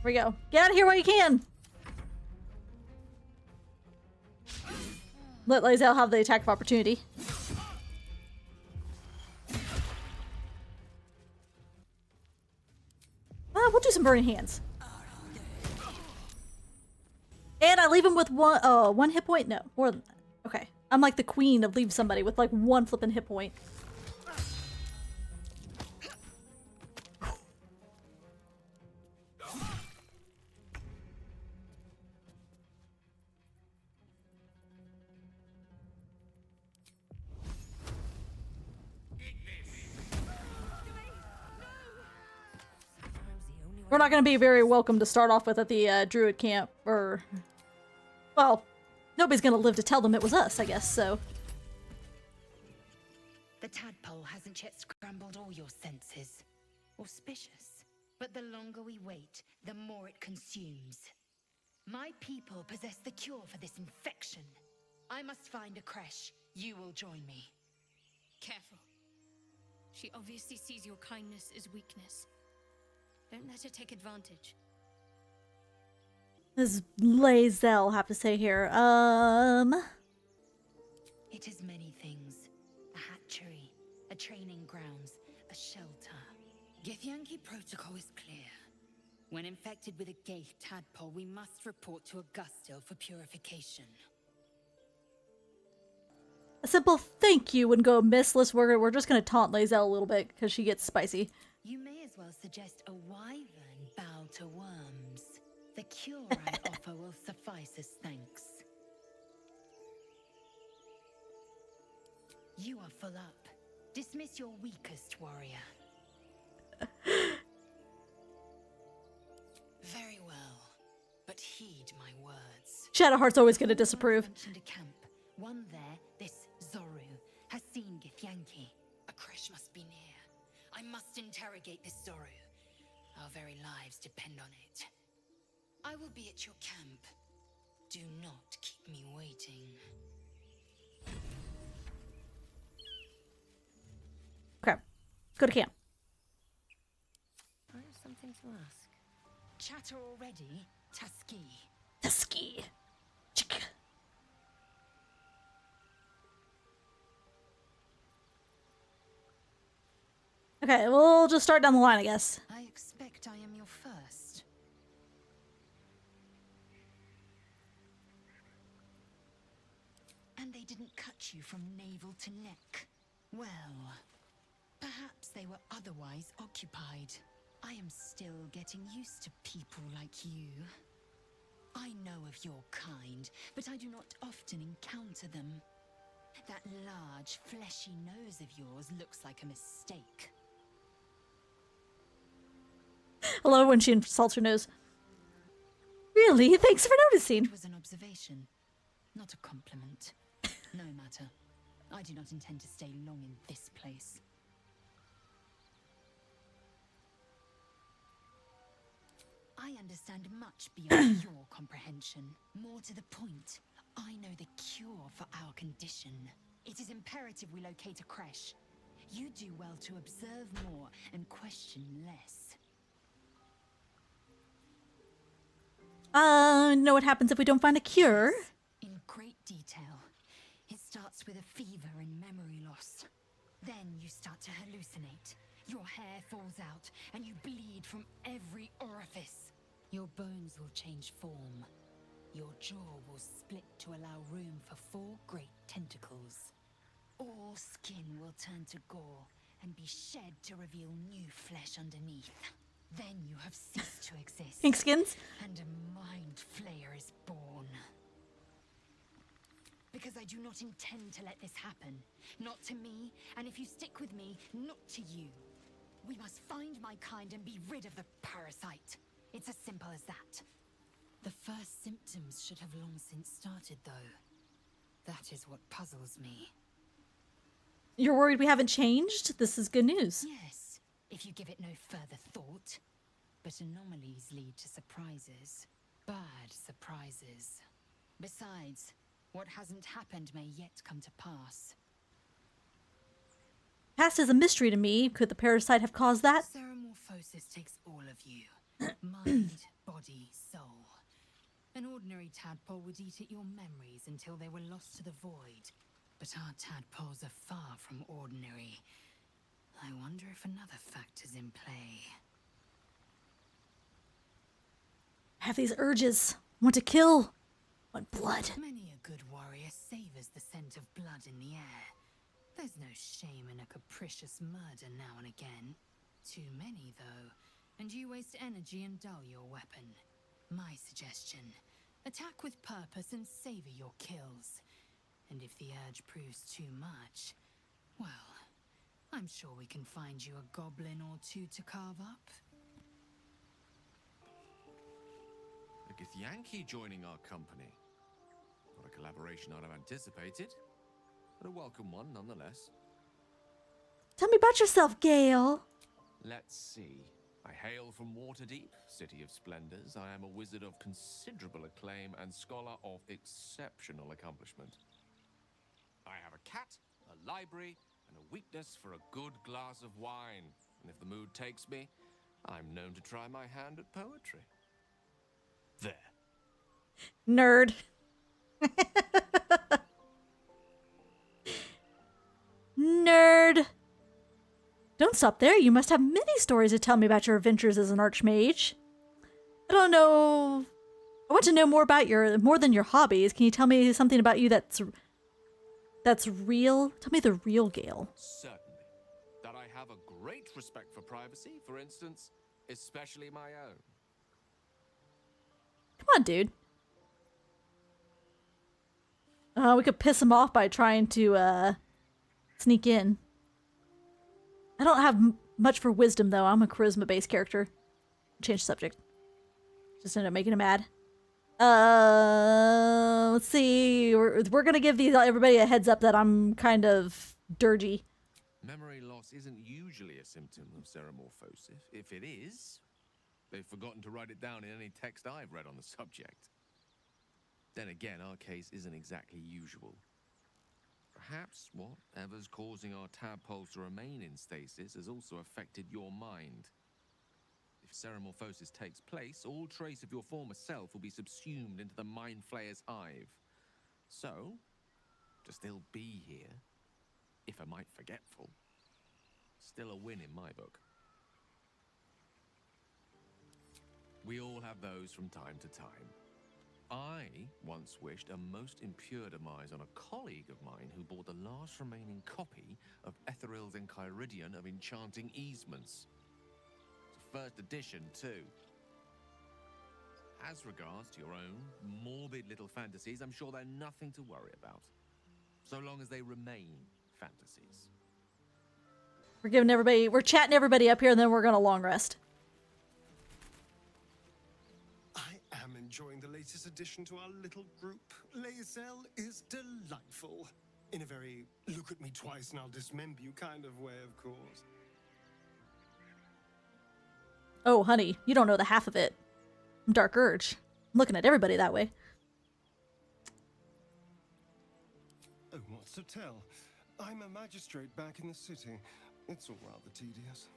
we go. Get out of here while you can. Let Lae'zel have the attack of opportunity. We'll do some burning hands. And I leave him with one hit point? No, more than that. Okay. I'm like the queen of leave somebody with like one flippin' hit point. We're not going to be very welcome to start off with at the druid camp, or... Well, nobody's going to live to tell them it was us, I guess, so... The tadpole hasn't yet scrambled all your senses. Auspicious. But the longer we wait, the more it consumes. My people possess the cure for this infection. I must find a creche. You will join me. Careful. She obviously sees your kindness as weakness. Don't let her take advantage. This Lae'zel have to say here. It is many things. A hatchery, a training grounds, a shelter. Githyanki protocol is clear. When infected with a gay tadpole, we must report to Augustil for purification. A simple thank you wouldn't go amiss. We're just gonna taunt Lae'zel a little bit because she gets spicy. You may as well suggest a wyvern bow to worms. The cure I offer will suffice as thanks. You are full up. Dismiss your weakest warrior. Very well, but heed my words. Shadowheart's always gonna disapprove. Mentioned a camp. One there, this Zoru, has seen Githyanki. A creche must be near. I must interrogate this Zoru. Our very lives depend on it. I will be at your camp. Do not keep me waiting. Okay. Go to camp. I have something to ask. Chatter already? Tusky. Tusky. Chick. Okay, we'll just start down the line, I guess. I expect I am your first. And they didn't cut you from navel to neck. Well, perhaps they were otherwise occupied. I am still getting used to people like you. I know of your kind, but I do not often encounter them. That large, fleshy nose of yours looks like a mistake. I love when she insults her nose. Really? Thanks for noticing. It was an observation, not a compliment. No matter. I do not intend to stay long in this place. I understand much beyond your comprehension. More to the point, I know the cure for our condition. It is imperative we locate a creche. You do well to observe more and question less. Know what happens if we don't find a cure? Yes, in great detail. It starts with a fever and memory loss. Then you start to hallucinate. Your hair falls out, and you bleed from every orifice. Your bones will change form. Your jaw will split to allow room for 4 great tentacles. All skin will turn to gore and be shed to reveal new flesh underneath. Then you have ceased to exist. Pink skins? And a mind flayer is born. Because I do not intend to let this happen. Not to me, and if you stick with me, not to you. We must find my kind and be rid of the parasite. It's as simple as that. The first symptoms should have long since started, though. That is what puzzles me. You're worried we haven't changed? This is good news. Yes, if you give it no further thought. But anomalies lead to surprises. Bad surprises. Besides, what hasn't happened may yet come to pass. Past is a mystery to me. Could the parasite have caused that? Ceramorphosis takes all of you. Mind, body, soul. An ordinary tadpole would eat at your memories until they were lost to the void. But our tadpoles are far from ordinary. I wonder if another factor's in play. I have these urges. Want to kill. Want blood. Many a good warrior savors the scent of blood in the air. There's no shame in a capricious murder now and again. Too many, though, and you waste energy and dull your weapon. My suggestion, attack with purpose and savor your kills. And if the urge proves too much, well, I'm sure we can find you a goblin or two to carve up. A Githyanki joining our company. Not a collaboration I'd have anticipated, but a welcome one nonetheless. Tell me about yourself, Gale. Let's see. I hail from Waterdeep, city of splendors. I am a wizard of considerable acclaim and scholar of exceptional accomplishment. I have a cat, a library, and a weakness for a good glass of wine. And if the mood takes me, I'm known to try my hand at poetry. There. Nerd. Nerd. Don't stop there. You must have many stories to tell me about your adventures as an archmage. I don't know. I want to know more about more than your hobbies. Can you tell me something about you that's real? Tell me the real Gale. Certainly. That I have a great respect for privacy, for instance, especially my own. Come on, dude. We could piss him off by trying to sneak in. I don't have much for wisdom, though. I'm a charisma-based character. Change subject. Just ended up making him mad. Let's see. We're gonna give everybody a heads up that I'm kind of dirgy. Memory loss isn't usually a symptom of ceramorphosis. If it is, they've forgotten to write it down in any text I've read on the subject. Then again, our case isn't exactly usual. Perhaps whatever's causing our tadpoles to remain in stasis has also affected your mind. If ceramorphosis takes place, all trace of your former self will be subsumed into the Mind Flayer's hive. So, to still be here, if a mite forgetful, still a win in my book. We all have those from time to time. I once wished a most impure demise on a colleague of mine who bought the last remaining copy of Etheril's Enchiridion of Enchanting Easements. It's a first edition, too. As regards to your own morbid little fantasies, I'm sure they're nothing to worry about. So long as they remain fantasies. We're chatting everybody up here, and then we're gonna long rest. I am enjoying the latest addition to our little group. Lae'zel is delightful. In a very look at me twice and I'll dismember you kind of way, of course. Oh, honey, you don't know the half of it. I'm Dark Urge. I'm looking at everybody that way. Oh, what's to tell? I'm a magistrate back in the city. It's all rather tedious.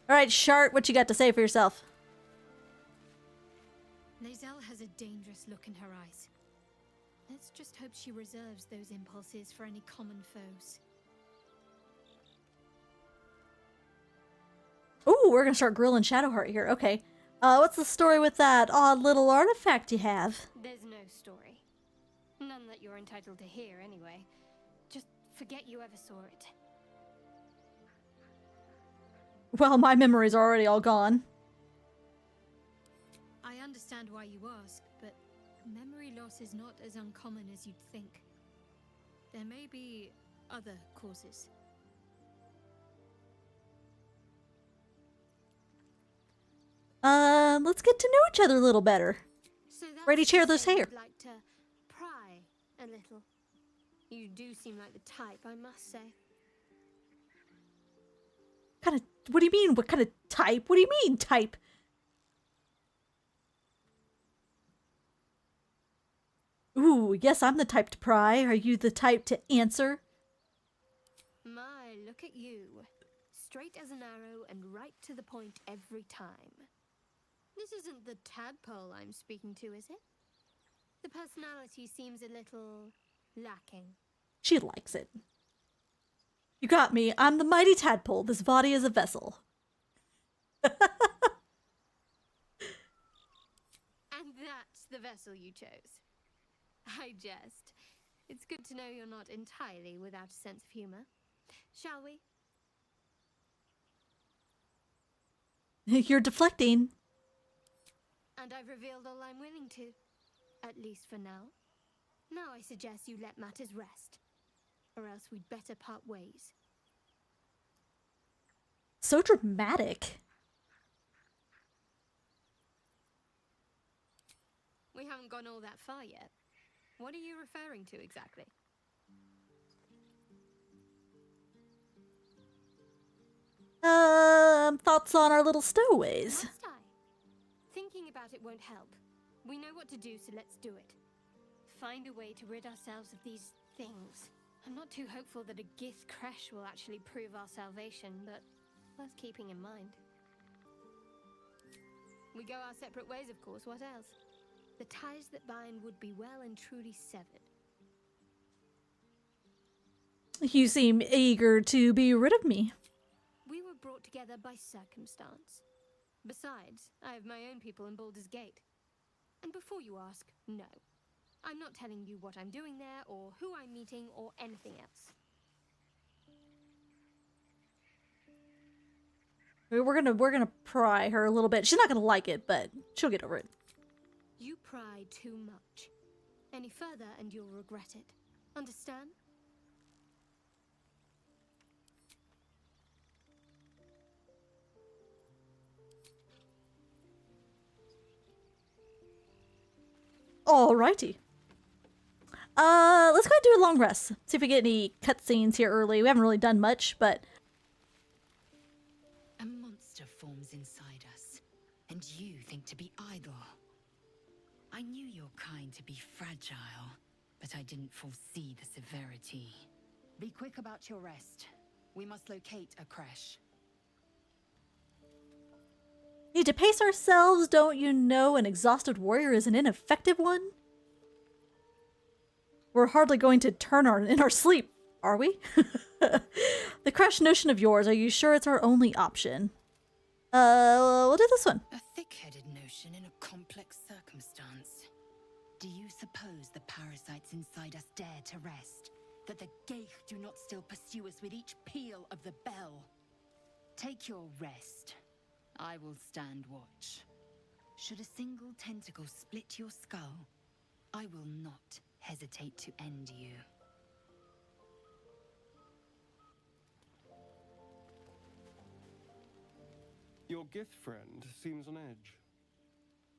All right, Shart, what you got to say for yourself? Lae'zel has a dangerous look in her eyes. Let's just hope she reserves those impulses for any common foes. Ooh, we're gonna start grilling Shadowheart here. Okay. What's the story with that odd little artifact you have? There's no story. None that you're entitled to hear, anyway. Just forget you ever saw it. Well, my memories are already all gone. I understand why you ask, but memory loss is not as uncommon as you'd think. There may be other causes. Let's get to know each other a little better. So that's Ready, chair to this say hair. you'd like to pry a little. You do seem like the type, I must say. What do you mean? What kind of type? What do you mean, type? Ooh, yes, I'm the type to pry. Are you the type to answer? My, look at you. Straight as an arrow and right to the point every time. This isn't the tadpole I'm speaking to, is it? The personality seems a little lacking. She likes it. You got me. I'm the mighty tadpole. This body is a vessel. And that's the vessel you chose. I jest. It's good to know you're not entirely without a sense of humor. Shall we? You're deflecting. And I've revealed all I'm willing to. At least for now. Now I suggest you let matters rest. Or else we'd better part ways. So dramatic. We haven't gone all that far yet. What are you referring to exactly? Thoughts on our little stowaways? Must I? Thinking about it won't help. We know what to do, so let's do it. Find a way to rid ourselves of these things. I'm not too hopeful that a Gith crash will actually prove our salvation, but worth keeping in mind. We go our separate ways, of course. What else? The ties that bind would be well and truly severed. You seem eager to be rid of me. We were brought together by circumstance. Besides, I have my own people in Baldur's Gate. And before you ask, no. I'm not telling you what I'm doing there, or who I'm meeting, or anything else. We're gonna pry her a little bit. She's not gonna like it, but she'll get over it. You pry too much. Any further and you'll regret it. Understand? Alrighty. Let's go ahead and do a long rest. See if we get any cutscenes here early. We haven't really done much, but... A monster forms inside us, and you think to be idle. I knew your kind to be fragile, but I didn't foresee the severity. Be quick about your rest. We must locate a crash. Need to pace ourselves, don't you know an exhausted warrior is an ineffective one? We're hardly going to turn in our sleep, are we? The crash notion of yours, are you sure it's our only option? We'll do this one. A thick-headed notion in a complex circumstance. Do you suppose the parasites inside us dare to rest? That the Geich do not still pursue us with each peal of the bell? Take your rest. I will stand watch. Should a single tentacle split your skull, I will not hesitate to end you. Your gift friend seems on edge.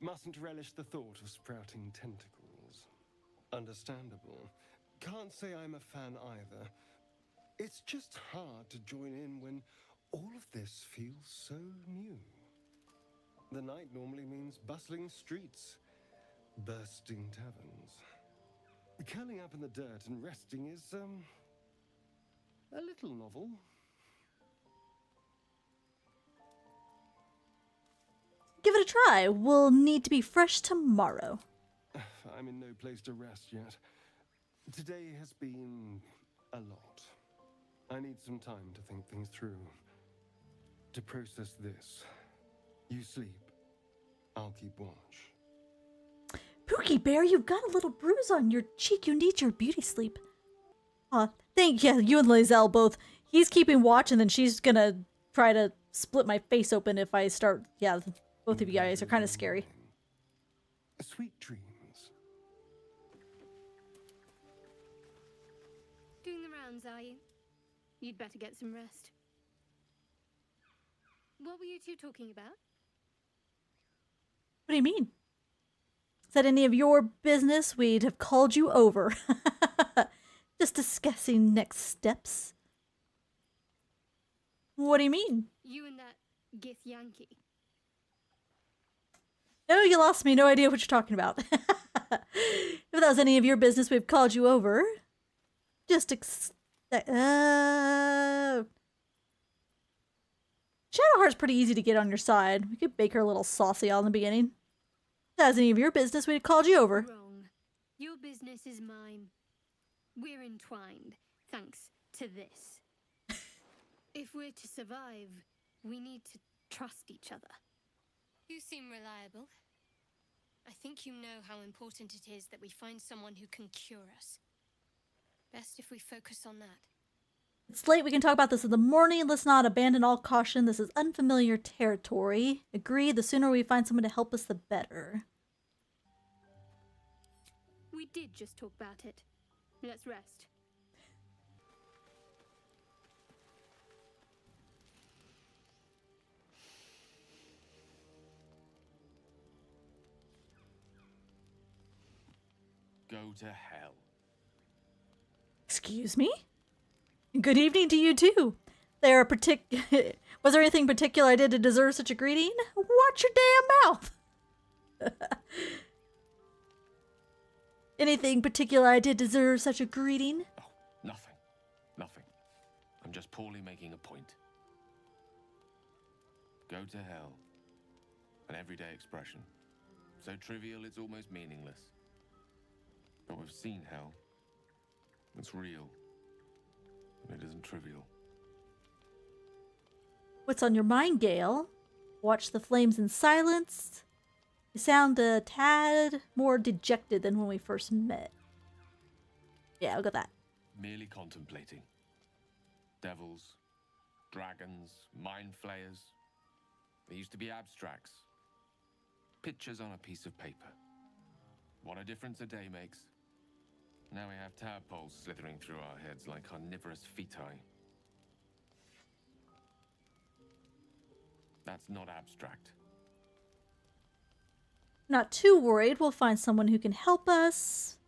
Mustn't relish the thought of sprouting tentacles. Understandable. Can't say I'm a fan either. It's just hard to join in when all of this feels so new. The night normally means bustling streets, bursting taverns. Curling up in the dirt and resting is, a little novel. Give it a try. We'll need to be fresh tomorrow. I'm in no place to rest yet. Today has been a lot. I need some time to think things through. To process this. You sleep. I'll keep watch. Pookie Bear, you've got a little bruise on your cheek. You need your beauty sleep. You and Lazelle both. He's keeping watch, and then she's gonna try to split my face open if I start. Yeah, both of you guys are kind of scary. Sweet dreams. Doing the rounds, are you? You'd better get some rest. What were you two talking about? What do you mean? Is that any of your business? We'd have called you over. Just discussing next steps. What do you mean? You and that Gith Yankee. No, you lost me. No idea what you're talking about. If that was any of your business, we've called you over. Just Shadowheart's pretty easy to get on your side. We could bake her a little saucy on the beginning. If that was any of your business, we'd called you over. Wrong. Your business is mine. We're entwined, thanks to this. If we're to survive, we need to trust each other. You seem reliable. I think you know how important it is that we find someone who can cure us. Best if we focus on that. It's late. We can talk about this in the morning. Let's not abandon all caution. This is unfamiliar territory. Agreed. The sooner we find someone to help us, the better. We did just talk about it. Let's rest. Go to hell. Excuse me? Good evening to you, too. Was there anything particular I did to deserve such a greeting? Watch your damn mouth! Anything particular I did deserve such a greeting? Oh, nothing. Nothing. I'm just poorly making a point. Go to hell. An everyday expression. So trivial it's almost meaningless. But we've seen hell. It's real. And it isn't trivial. What's on your mind, Gale? Watch the flames in silence. You sound a tad more dejected than when we first met. Yeah, I'll go that. Merely contemplating. Devils, dragons, mind flayers. They used to be abstracts. Pictures on a piece of paper. What a difference a day makes. Now we have tadpoles slithering through our heads like carnivorous feti. That's not abstract. Not too worried. We'll find someone who can help us.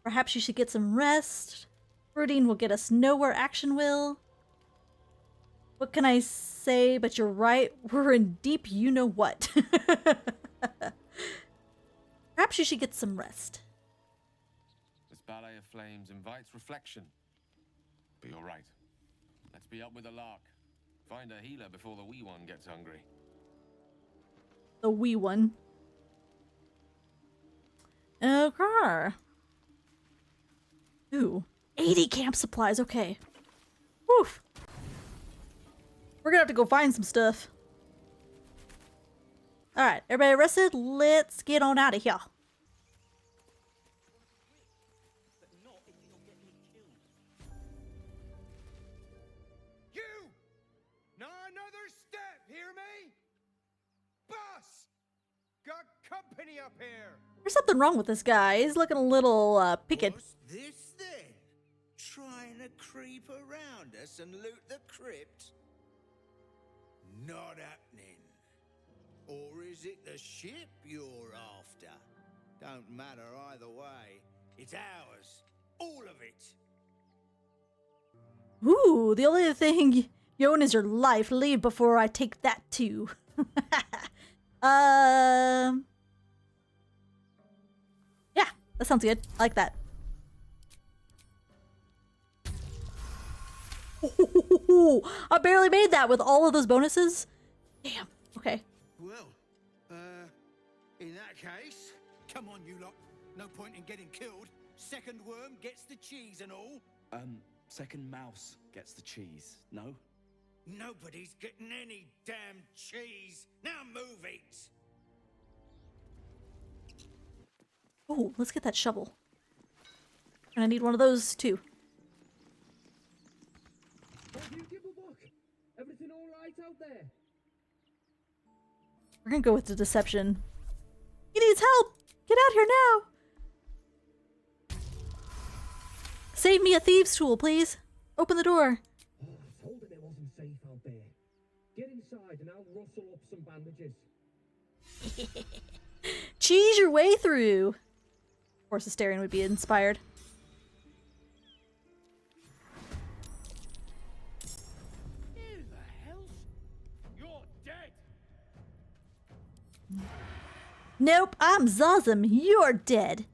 Perhaps you should get some rest. Brooding will get us nowhere, action will. What can I say? But you're right. We're in deep you-know-what. Perhaps you should get some rest. This ballet of flames invites reflection. But you're right. Let's be up with the lark. Find a healer before the wee one gets hungry. The wee one. Okay. Ooh. 80 camp supplies. Okay. Woof. We're gonna have to go find some stuff. Alright, everybody rested? Let's get on out of here. You! Not another step, hear me? Boss! Got company up here! There's something wrong with this guy. He's looking a little, picked. What's this then? Trying to creep around us and loot the crypt? Not happening. Or is it the ship you're after? Don't matter either way. It's ours. All of it. Ooh, the only thing you own is your life. Leave before I take that too. Yeah, that sounds good. I like that. Ooh, I barely made that with all of those bonuses. Damn. Okay. Well, in that case, come on, you lot. No point in getting killed. Second worm gets the cheese and all. Second mouse gets the cheese, no? Nobody's getting any damn cheese. Now move it. Oh, let's get that shovel. And I need one of those too. Everything all right out there? We're gonna go with the deception. He needs help! Get out here now! Save me a thieves' tool, please. Open the door. Oh, I told him it wasn't safe out there. Get inside and I'll rustle up some bandages. Cheese your way through. Of course, Astarion would be inspired. Who the hell's... You're dead! Nope, I'm Zazim. You're dead.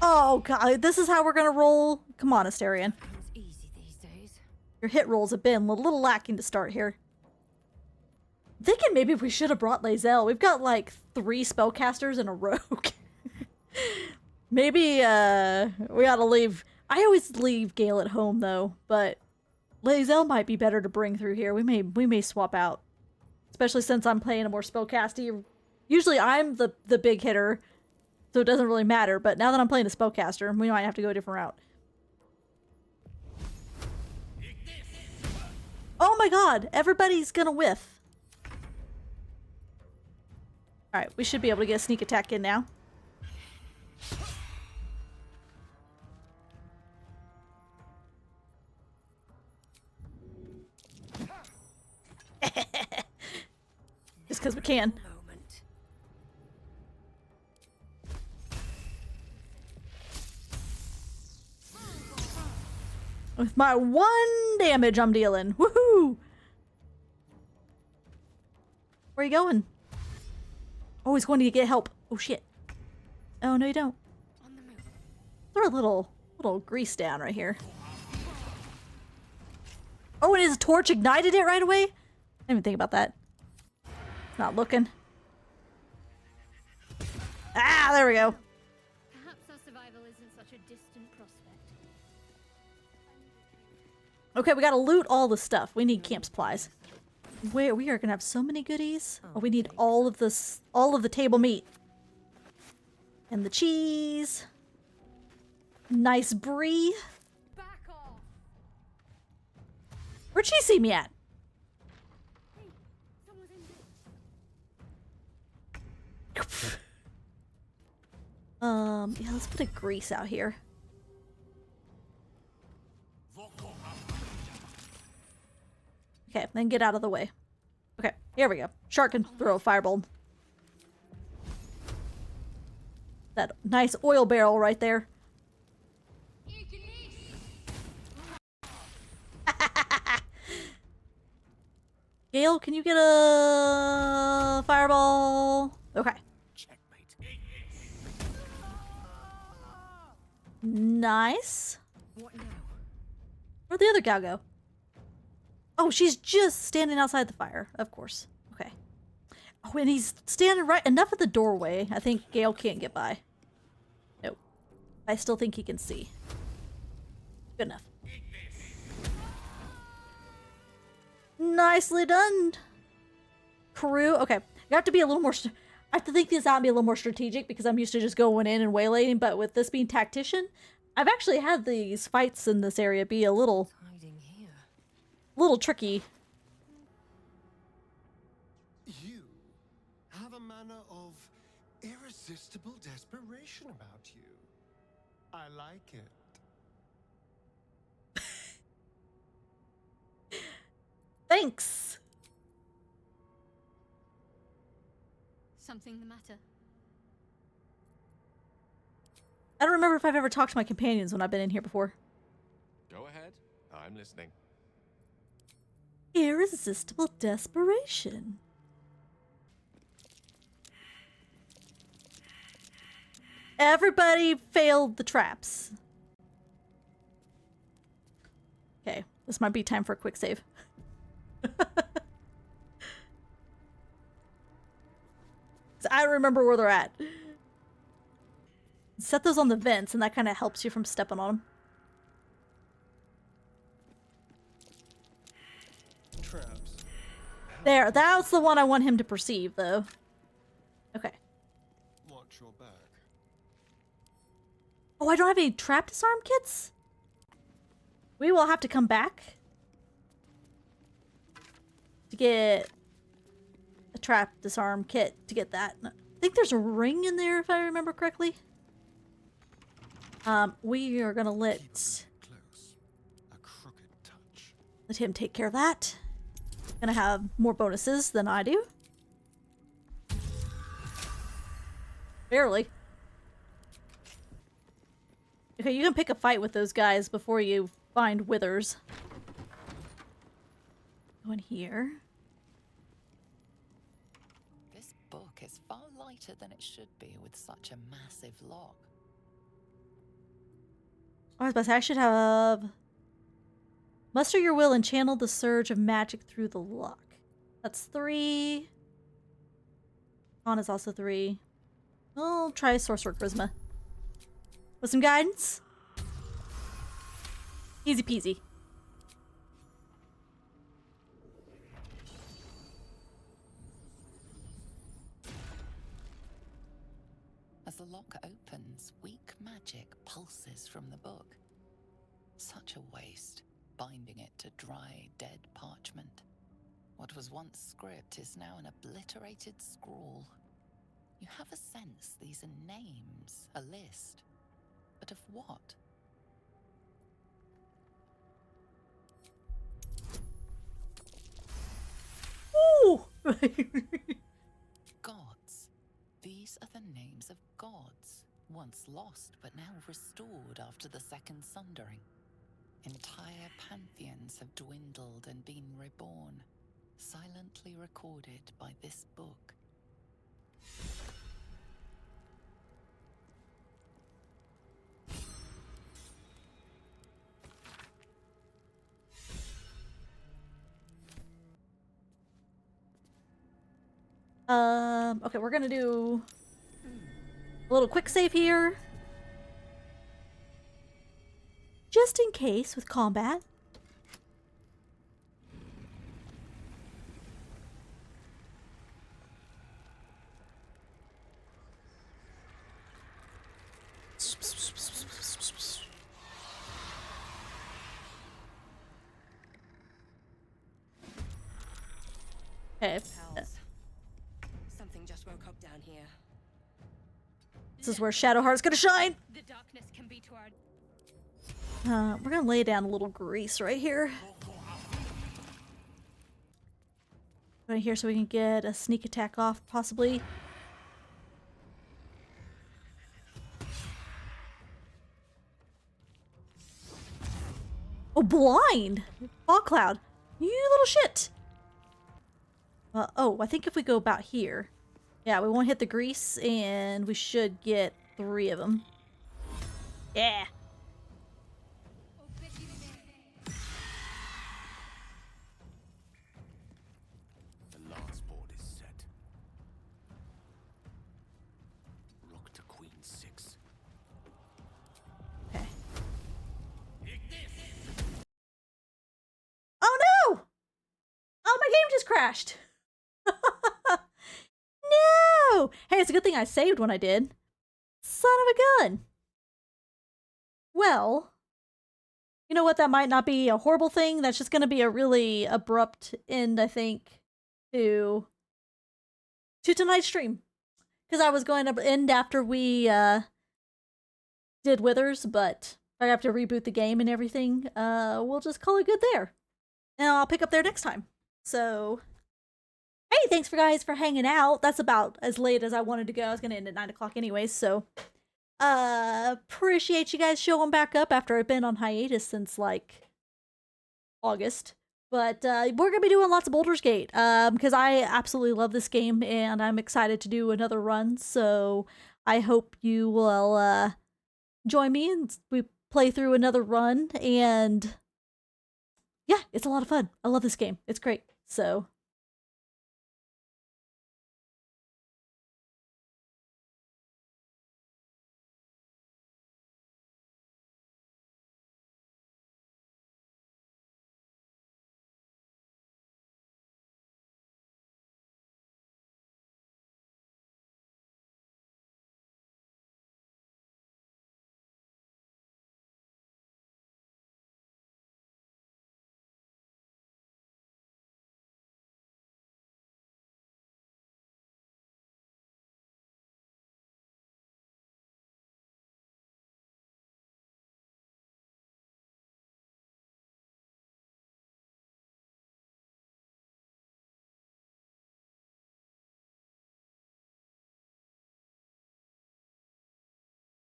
Oh god, this is how we're gonna roll. Come on, Astarion. Easy these days. Your hit rolls have been a little lacking to start here. I'm thinking maybe we should have brought Lae'zel. We've got like 3 spellcasters and a rogue. Maybe we gotta leave. I always leave Gale at home though, but Lae'zel might be better to bring through here. We may swap out. Especially since I'm playing a more spellcasty. Usually I'm the big hitter, so it doesn't really matter, but now that I'm playing a spellcaster, we might have to go a different route. Oh my god, everybody's gonna whiff. Alright, we should be able to get a sneak attack in now. Just because we can. With my 1 damage I'm dealing. Woohoo! Where are you going? Oh, he's going to get help. Oh shit. Oh no you don't. Throw a little grease down right here. Oh, and his torch ignited it right away? I didn't even think about that. Not looking. Ah, there we go. Perhaps our survival isn't such a distant prospect. Okay, we gotta loot all the stuff. We need camp supplies. We are gonna have so many goodies. Oh, we need all of this, all of the table meat. And the cheese. Nice brie. Back off. Where'd she see me at? Hey, someone's in there. Yeah, let's put a grease out here. Okay, then get out of the way. Okay, here we go. Shark can throw a fireball. That nice oil barrel right there. Gale, can you get a fireball? Okay. Nice. What now? Where'd the other gal go? Oh, she's just standing outside the fire. Of course. Okay. Oh, and he's standing right enough at the doorway. I think Gale can't get by. Nope. I still think he can see. Good enough. Nicely done. Crew. Okay. You have to be a little more... I have to think this out and be a little more strategic because I'm used to just going in and waylaying, but with this being Tactician, I've actually had these fights in this area be a little tricky. You have a manner of irresistible desperation about you. I like it. Thanks. Something the matter? I don't remember if I've ever talked to my companions when I've been in here before. Go ahead. I'm listening. Irresistible desperation. Everybody failed the traps. Okay, this might be time for a quick save. I remember where they're at. Set those on the vents, and that kind of helps you from stepping on them. Traps. There, that's the one I want him to perceive, though. Okay. Watch your back. Oh, I don't have any trap disarm kits? We will have to come back to get a trap disarm kit to get that. I think there's a ring in there if I remember correctly. We are gonna let... Close. A crooked touch Let him take care of that. Gonna have more bonuses than I do. Barely. Okay, you can pick a fight with those guys before you find withers. Go in here. This book is far lighter than it should be with such a massive lock. I was about to say, I should have... Muster your will and channel the surge of magic through the lock. That's 3. Con is also 3. I'll try Sorcerer Charisma. With some guidance. Easy peasy. As the lock opens, weak magic pulses from the book. Such a waste, binding it to dry, dead parchment. What was once script is now an obliterated scrawl. You have a sense these are names, a list. But of what? Ooh! Gods. These are the names of gods, once lost but now restored after the Second Sundering. Entire pantheons have dwindled and been reborn, silently recorded by this book. Okay, we're gonna do a little quick save here. Just in case with combat. Okay. Something just woke up down here. This is where Shadowheart's gonna shine. The darkness can be to our... We're gonna lay down a little grease right here. Right here so we can get a sneak attack off, possibly. Oh, blind! Fog cloud. You little shit! Oh, I think if we go about here. Yeah, we won't hit the grease, and we should get 3 of them. Yeah! The lance board is set. Rook to queen 6. Okay. Oh no! Oh, my game just crashed! No! Hey, it's a good thing I saved when I did. Son of a gun! Well, you know what? That might not be a horrible thing. That's just gonna be a really abrupt end, I think, to tonight's stream. Because I was going to end after we did Withers, but I have to reboot the game and everything. We'll just call it good there. And I'll pick up there next time. So, hey, thanks for guys for hanging out. That's about as late as I wanted to go. I was going to end at 9 o'clock anyways, so appreciate you guys showing back up after I've been on hiatus since, like, August. But we're going to be doing lots of Baldur's Gate because I absolutely love this game and I'm excited to do another run. So I hope you will join me and we play through another run. And yeah, it's a lot of fun. I love this game. It's great. So